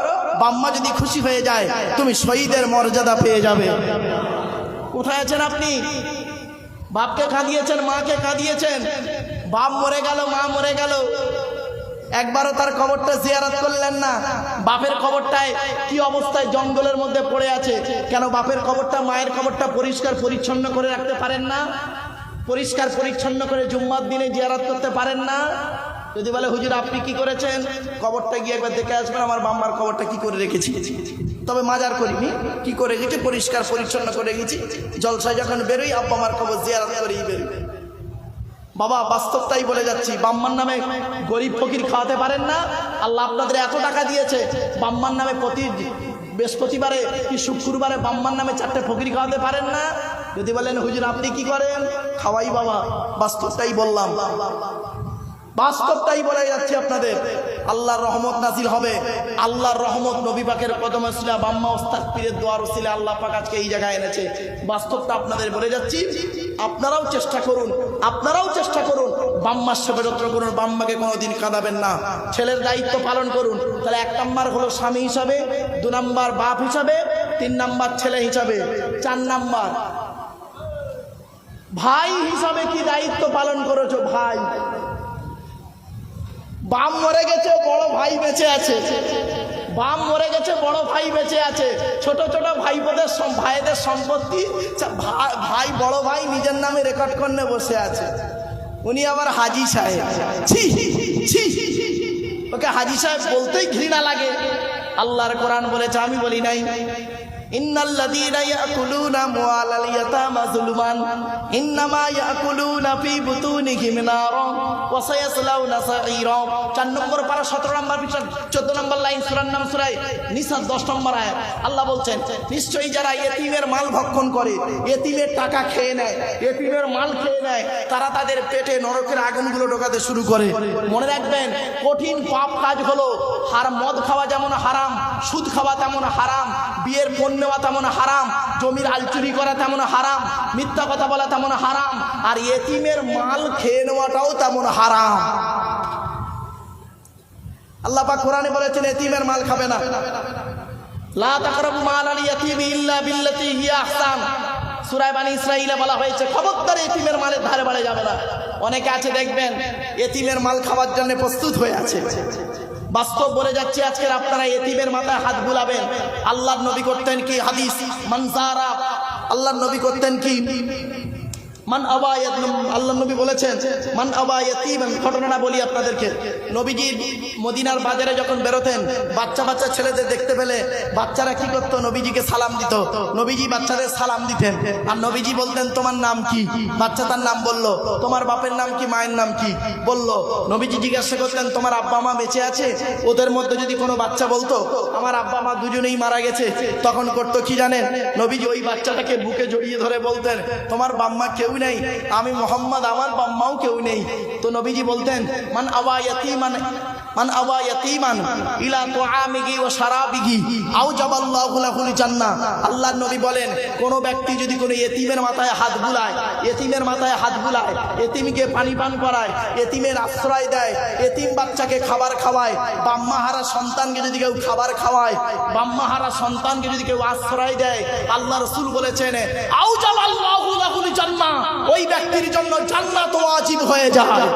বাম্মা যদি খুশি হয়ে যায় তুমি শহীদের মর্যাদা পেয়ে যাবে। কোথায় আছেন আপনি? বাপকে কাঁদিয়েছেন, মাকে কাঁদিয়েছেন, বাপ মরে গেল, মা মরে গেল, একবারও তার কবরটা জিয়ারত করলেন না। বাপের কবরটায় কি অবস্থায় জঙ্গলের মধ্যে পড়ে আছে, কেন বাপের কবরটা মায়ের কবরটা পরিষ্কার পরিচ্ছন্ন করে রাখতে পারেন না? পরিষ্কার পরিচ্ছন্ন করে জুম্মার দিনে জিয়ারত করতে পারেন না? যদি বলে, হুজুর আপনি কি করেছেন, কবরটা গিয়ে একবার দেখে আসবেন আমার বাম্মার কবরটা কি করে রেখেছি, তবে মাজার করিনি, কি করে গেছি, পরিষ্কার পরিচ্ছন্ন করে গেছি, জলসায় যখন বেরোই আব্বা আমার কবর জিয়ারত করেই বেরোই। বাবা, বাস্তবটাই বলে যাচ্ছি, বাম্মার নামে গরিব ফকির খাওয়াতে পারেন না? আল্লাহ আপনাদের এত টাকা দিয়েছে, বাম্মার নামে প্রতি বৃহস্পতিবারে কি শুক্রবারে বাম্মার নামে 4টে ফকির খাওয়াতে পারেন না? যদি বলেন, হুজুর আপনি কি করেন, খাওয়াই বাবা, বাস্তবটাই বললাম। বাস্তবটাই বলে যাচ্ছে আপনাদের। আল্লাহর রহমত নাজিল হবে, আল্লাহর রহমত নবী পাকের কদম ওসিলা বাম্মা ওস্তাদ পীরের দোয়ার ওসিলা আল্লাহ পাক আজকে এই জায়গায় এনেছে। বাস্তবটা আপনাদের বলে যাচ্ছি, আপনারাও চেষ্টা করুন, আপনারাও চেষ্টা করুন, বাম্মার সেবা যত্ন করুন, বাম্মাকে কোনোদিন কাঁদাবেন না, ছেলের দায়িত্ব পালন করুন। তাহলে 1 নাম্বার হলো স্বামী হিসাবে, 2 নাম্বার বাপ হিসাবে, 3 নাম্বার ছেলে হিসাবে, 4 নাম্বার ভাই হিসাবে কি দায়িত্ব পালন করেছো? ভাই, বাপ মরে গেছে, বড় ভাই বেঁচে আছে, বাপ মরে গেছে, বড় ভাই বেঁচে আছে, ছোট ছোট ভাইদের সম্পত্তি ভাই বড় ভাই নিজের নামে রেকর্ড করে বসে আছে। উনি আবার হাজি সাহেব, ছি ছি, ওকে হাজি সাহেব বলতেই ঘৃণা লাগে। আল্লাহর কোরআন বলেছে, আমি বলি নাই, ইন্নাল্লাযীনা ইয়াকুলুনা আমওয়ালাল ইয়াতামা যুলমান ইন্নামা ইয়াকুলুনা ফী বুতুনিহিম নারা ওয়া সায়াসলাউনা সাঈরা। 4 নম্বর পারা 17 নম্বর পৃষ্ঠা 14 নম্বর লাইন, সূরার নাম সূরা নিসা 10 নম্বর আয়াত। আল্লাহ বলছেন, নিশ্চয়ই যারা ইতিমের মাল ভক্ষণ করে, ইতিমের টাকা খেয়ে নেয়, ইতিমের মাল খেয়ে নেয়, তারা তাদের পেটে নরকের আগুনগুলো ঢোকাতে শুরু করে। মনে রাখবেন, কঠিন পাপ কাজ হলো মদ খাওয়া যেমন হারাম, সুদ খাওয়া তেমন হারাম, বিয়ের নেওয়া তেমন হারাম, জমির আলচুরি করা তেমন হারাম, মিথ্যা কথা বলা তেমন হারাম, আর ইতিমের মাল খেয়ে নেওয়াটাও তেমন হারাম। আল্লাহ পাক কোরআনে বলেছেন, ইতিমের মাল খাবে না। লা তাকরাবু মালাল ইয়াতীমি ইল্লা বিল্লাতী হিয়া আহসান। সূরা বানী ইসরাঈলে বলা হয়েছে, খবরদার ইতিমের মালের ধারে বাড়ে যাবে না। অনেকে আছে দেখবেন ইতিমের মাল খাওয়ার জন্য প্রস্তুত হয়ে আছে। বাস্তব বলে যাচ্ছে, আজকের আপনারা ইতিমের মাথায় হাত বুলাবেন। আল্লাহর নবী করতেন কি? হাদিস মানজারা, আল্লাহর নবী করতেন কি? মান আবায়াত, আল্লাহর নবী বলেছেন মান আবায়াতিমান। ঘটনাটা বলি আপনাদেরকে। নবীজি মদিনার বাজারে যখন বেরোতেন, বাচ্চা বাচ্চা ছেলেদের দেখতে পেলে বাচ্চারা কি করত? নবীজিকে সালাম দিত। নবীজি বাচ্চাদের সালাম দিতেন, আর নবীজি বলতেন, তোমার নাম কি? বাচ্চা তার নাম বলল। তোমার বাপের নাম কি? মায়ের নাম কি? বলল। নবীজি জিজ্ঞাসা করতেন, তোমার আব্বা মা বেঁচে আছে? ওদের মধ্যে যদি কোনো বাচ্চা বলতো আমার আব্বা মা দুজনেই মারা গেছে, তখন করতো কি জানেন? নবীজি ওই বাচ্চাটাকে বুকে জড়িয়ে ধরে বলতেন, তোমার বাম্মা কেউ নেই, আমি মোহাম্মদ, আমার বাম্মাও কেউ নেই। তো নবীজি বলতেন, মান আওয়া ইয়াতীমান ইলা তুআমিহি ওয়া শারাবিহি আওজাবাল্লাহু লাহুল জান্নাহ। আল্লাহর নবী বলেন, কোন ব্যক্তি যদি কোনো ইতিমের মাথায় হাত বুলায়, ইতিমের মাথায় হাত বুলায়, ইতিমকে পানি পান করায়, ইতিমের আশ্রয় দেয়, ইতিম বাচ্চাকে খাবার খাওয়ায়, বাম্মাহারা সন্তানকে যদি কেউ খাবার খাওয়ায়, বাম্মাহারা সন্তানকে যদি কেউ আশ্রয় দেয়, আল্লাহ রাসূল বলেছেন, আওজাবাল্লাহু লাহুল জান্নাহ, ওই ব্যক্তির জন্য জান্নাত ওয়াজিব হয়ে যায়।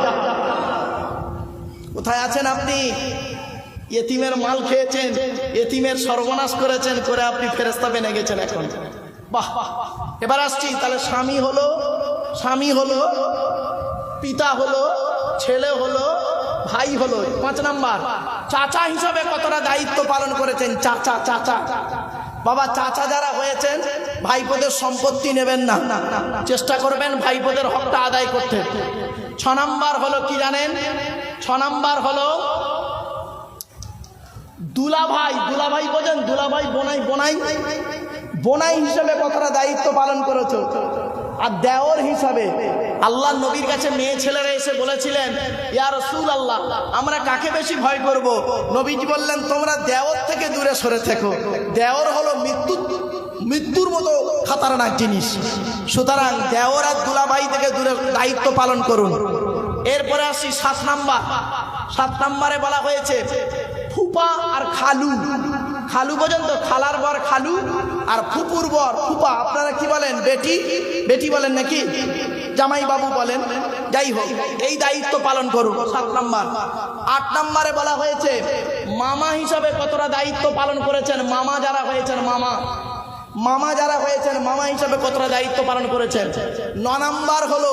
কোথায় আছেন আপনি? ইতিমের মাল খেয়েছেন, ইতিমের সর্বনাশ করেছেন, করে আপনি ফেরেশতা বেনে গেছেন এখন। বাহ! এবার আসছি, তাহলে স্বামী হলো, পিতা হলো, ছেলে হলো, ভাই হলো। 5 নাম্বার, চাচা হিসাবে কতটা দায়িত্ব পালন করেছেন? চাচা বাবা, চাচা যারা হয়েছেন, ভাইপোদের সম্পত্তি নেবেন না, চেষ্টা করবেন ভাইপোদের হকটা আদায় করতে। 6 নাম্বার হলো কি জানেন? 6 নাম্বার হলো দুলাভাই বোঝেন? দুলাভাই, বোনাই হিসেবে কতটা দায়িত্ব পালন করেছ। আর দেওর হিসাবে, আল্লাহর নবীর কাছে মেয়ে ছেলেরা এসে বলেছিলেন, ইয়া রাসূলুল্লাহ, আমরা কাকে বেশি ভয় করব? নবীজি বললেন, তোমরা দেওর থেকে দূরে সরে থেকো। দেওর হলো মৃত্যুর মতো খাতারনাক জিনিস। সুতরাং দেওর আর দুলাভাই থেকে দূরে দায়িত্ব পালন করুন। এরপরে আসি 7 নাম্বার। 7 নাম্বারে বলা হয়েছে ফুপা আর খালু বোঝেন তো? খালার বর খালু, আর ফুপুর বর ফুপা। আপনারা কি বলেন? বেটি বলেন নাকি? জামাই বাবু বলেন, যাই হোক, এই দায়িত্ব পালন করুন। 7 নাম্বার। 8 নাম্বারে বলা হয়েছে মামা হিসাবে কতটা দায়িত্ব পালন করেছেন। মামা যারা হয়েছেন, মামা হিসাবে কতটা দায়িত্ব পালন করেছেন। 9 নাম্বার হলো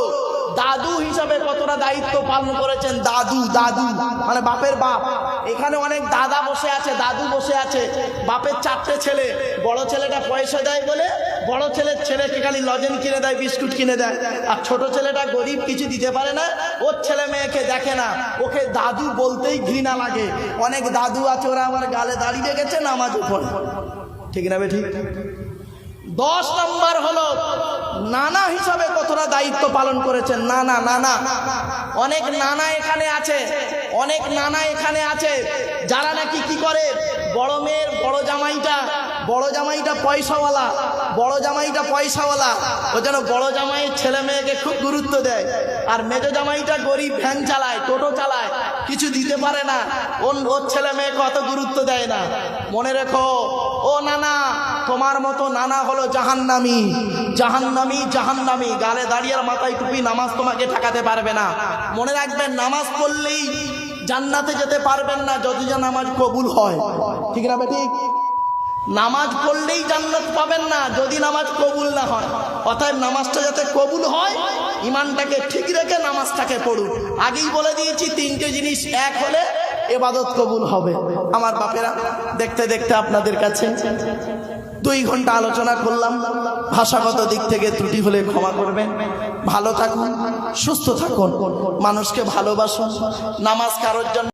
দাদু হিসাবে কতটা দায়িত্ব পালন করেছেন। দাদু মানে বাপের বাপ। এখানে অনেক দাদা বসে আছে, দাদু বসে আছে। বাপের 4টে ছেলে, বড় ছেলেটা পয়সা দেয় বলে বড় ছেলেকে খালি লজেন কিনে দেয়, বিস্কুট কিনে দেয়, আর ছোট ছেলেটা গরিব, কিছু দিতে পারে না, ওর ছেলে মেয়েকে দেখে না, ওকে দাদু বলতেই ঘৃণা লাগে। অনেক দাদু আছে, ওরা আমার গালে দাঁড়িয়ে গেছে, নামাজও পড়ে, ঠিক না? ঠিক। 10 নম্বর হলো নানা হিসাবে কতটা দায়িত্ব পালন করেছেন। নানা অনেক নানা এখানে আছে, অনেক নানা এখানে আছে যারা নাকি কি করে, বড় মেয়ের বড় জামাইটা পয়সাওয়ালা, বড় জামাইটা পয়সাওয়ালা, ও যেন বড় জামাইয়ের ছেলে মেয়েকে খুব গুরুত্ব দেয়, আর মেজো জামাইটা গরিব, ভ্যান চালায়, টোটো চালায়, কিছু দিতে পারে না, ওর ছেলে মেয়েকে অত গুরুত্ব দেয় না। মনে রেখো ও নানা, তোমার মতো নানা হলো জাহান্নামী, জাহান্নামী, জাহান্নামী। গালে দাঁড়িয়ে আর মাথায় টুপি, নামাজ তোমাকে ঠেকাতে পারবে না। মনে রাখবেন, নামাজ পড়লেই জান্নাতে যেতে পারবেন না যদি না নামাজ কবুল হয়। ঠিক না বেঠিক? নামাজ পড়লেই জান্নাত পাবেন না যদি নামাজ কবুল না হয়। অতএব নামাজটা যাতে কবুল হয়, ইমানটাকে ঠিক রেখে নামাজটাকে পড়ুন। আগেই বলে দিয়েছি, 3টে জিনিস এক হলে ইবাদত কবুল হবে। আমার বাপেরা, দেখতে দেখতে আপনাদের কাছে 2 ঘন্টা আলোচনা করলাম। ভাষাগত দিক থেকে ত্রুটি হলে ক্ষমা করবেন। ভালো থাকুন, সুস্থ থাকুন, মানুষকে ভালোবাসুন। নামাজ কারোর জন্য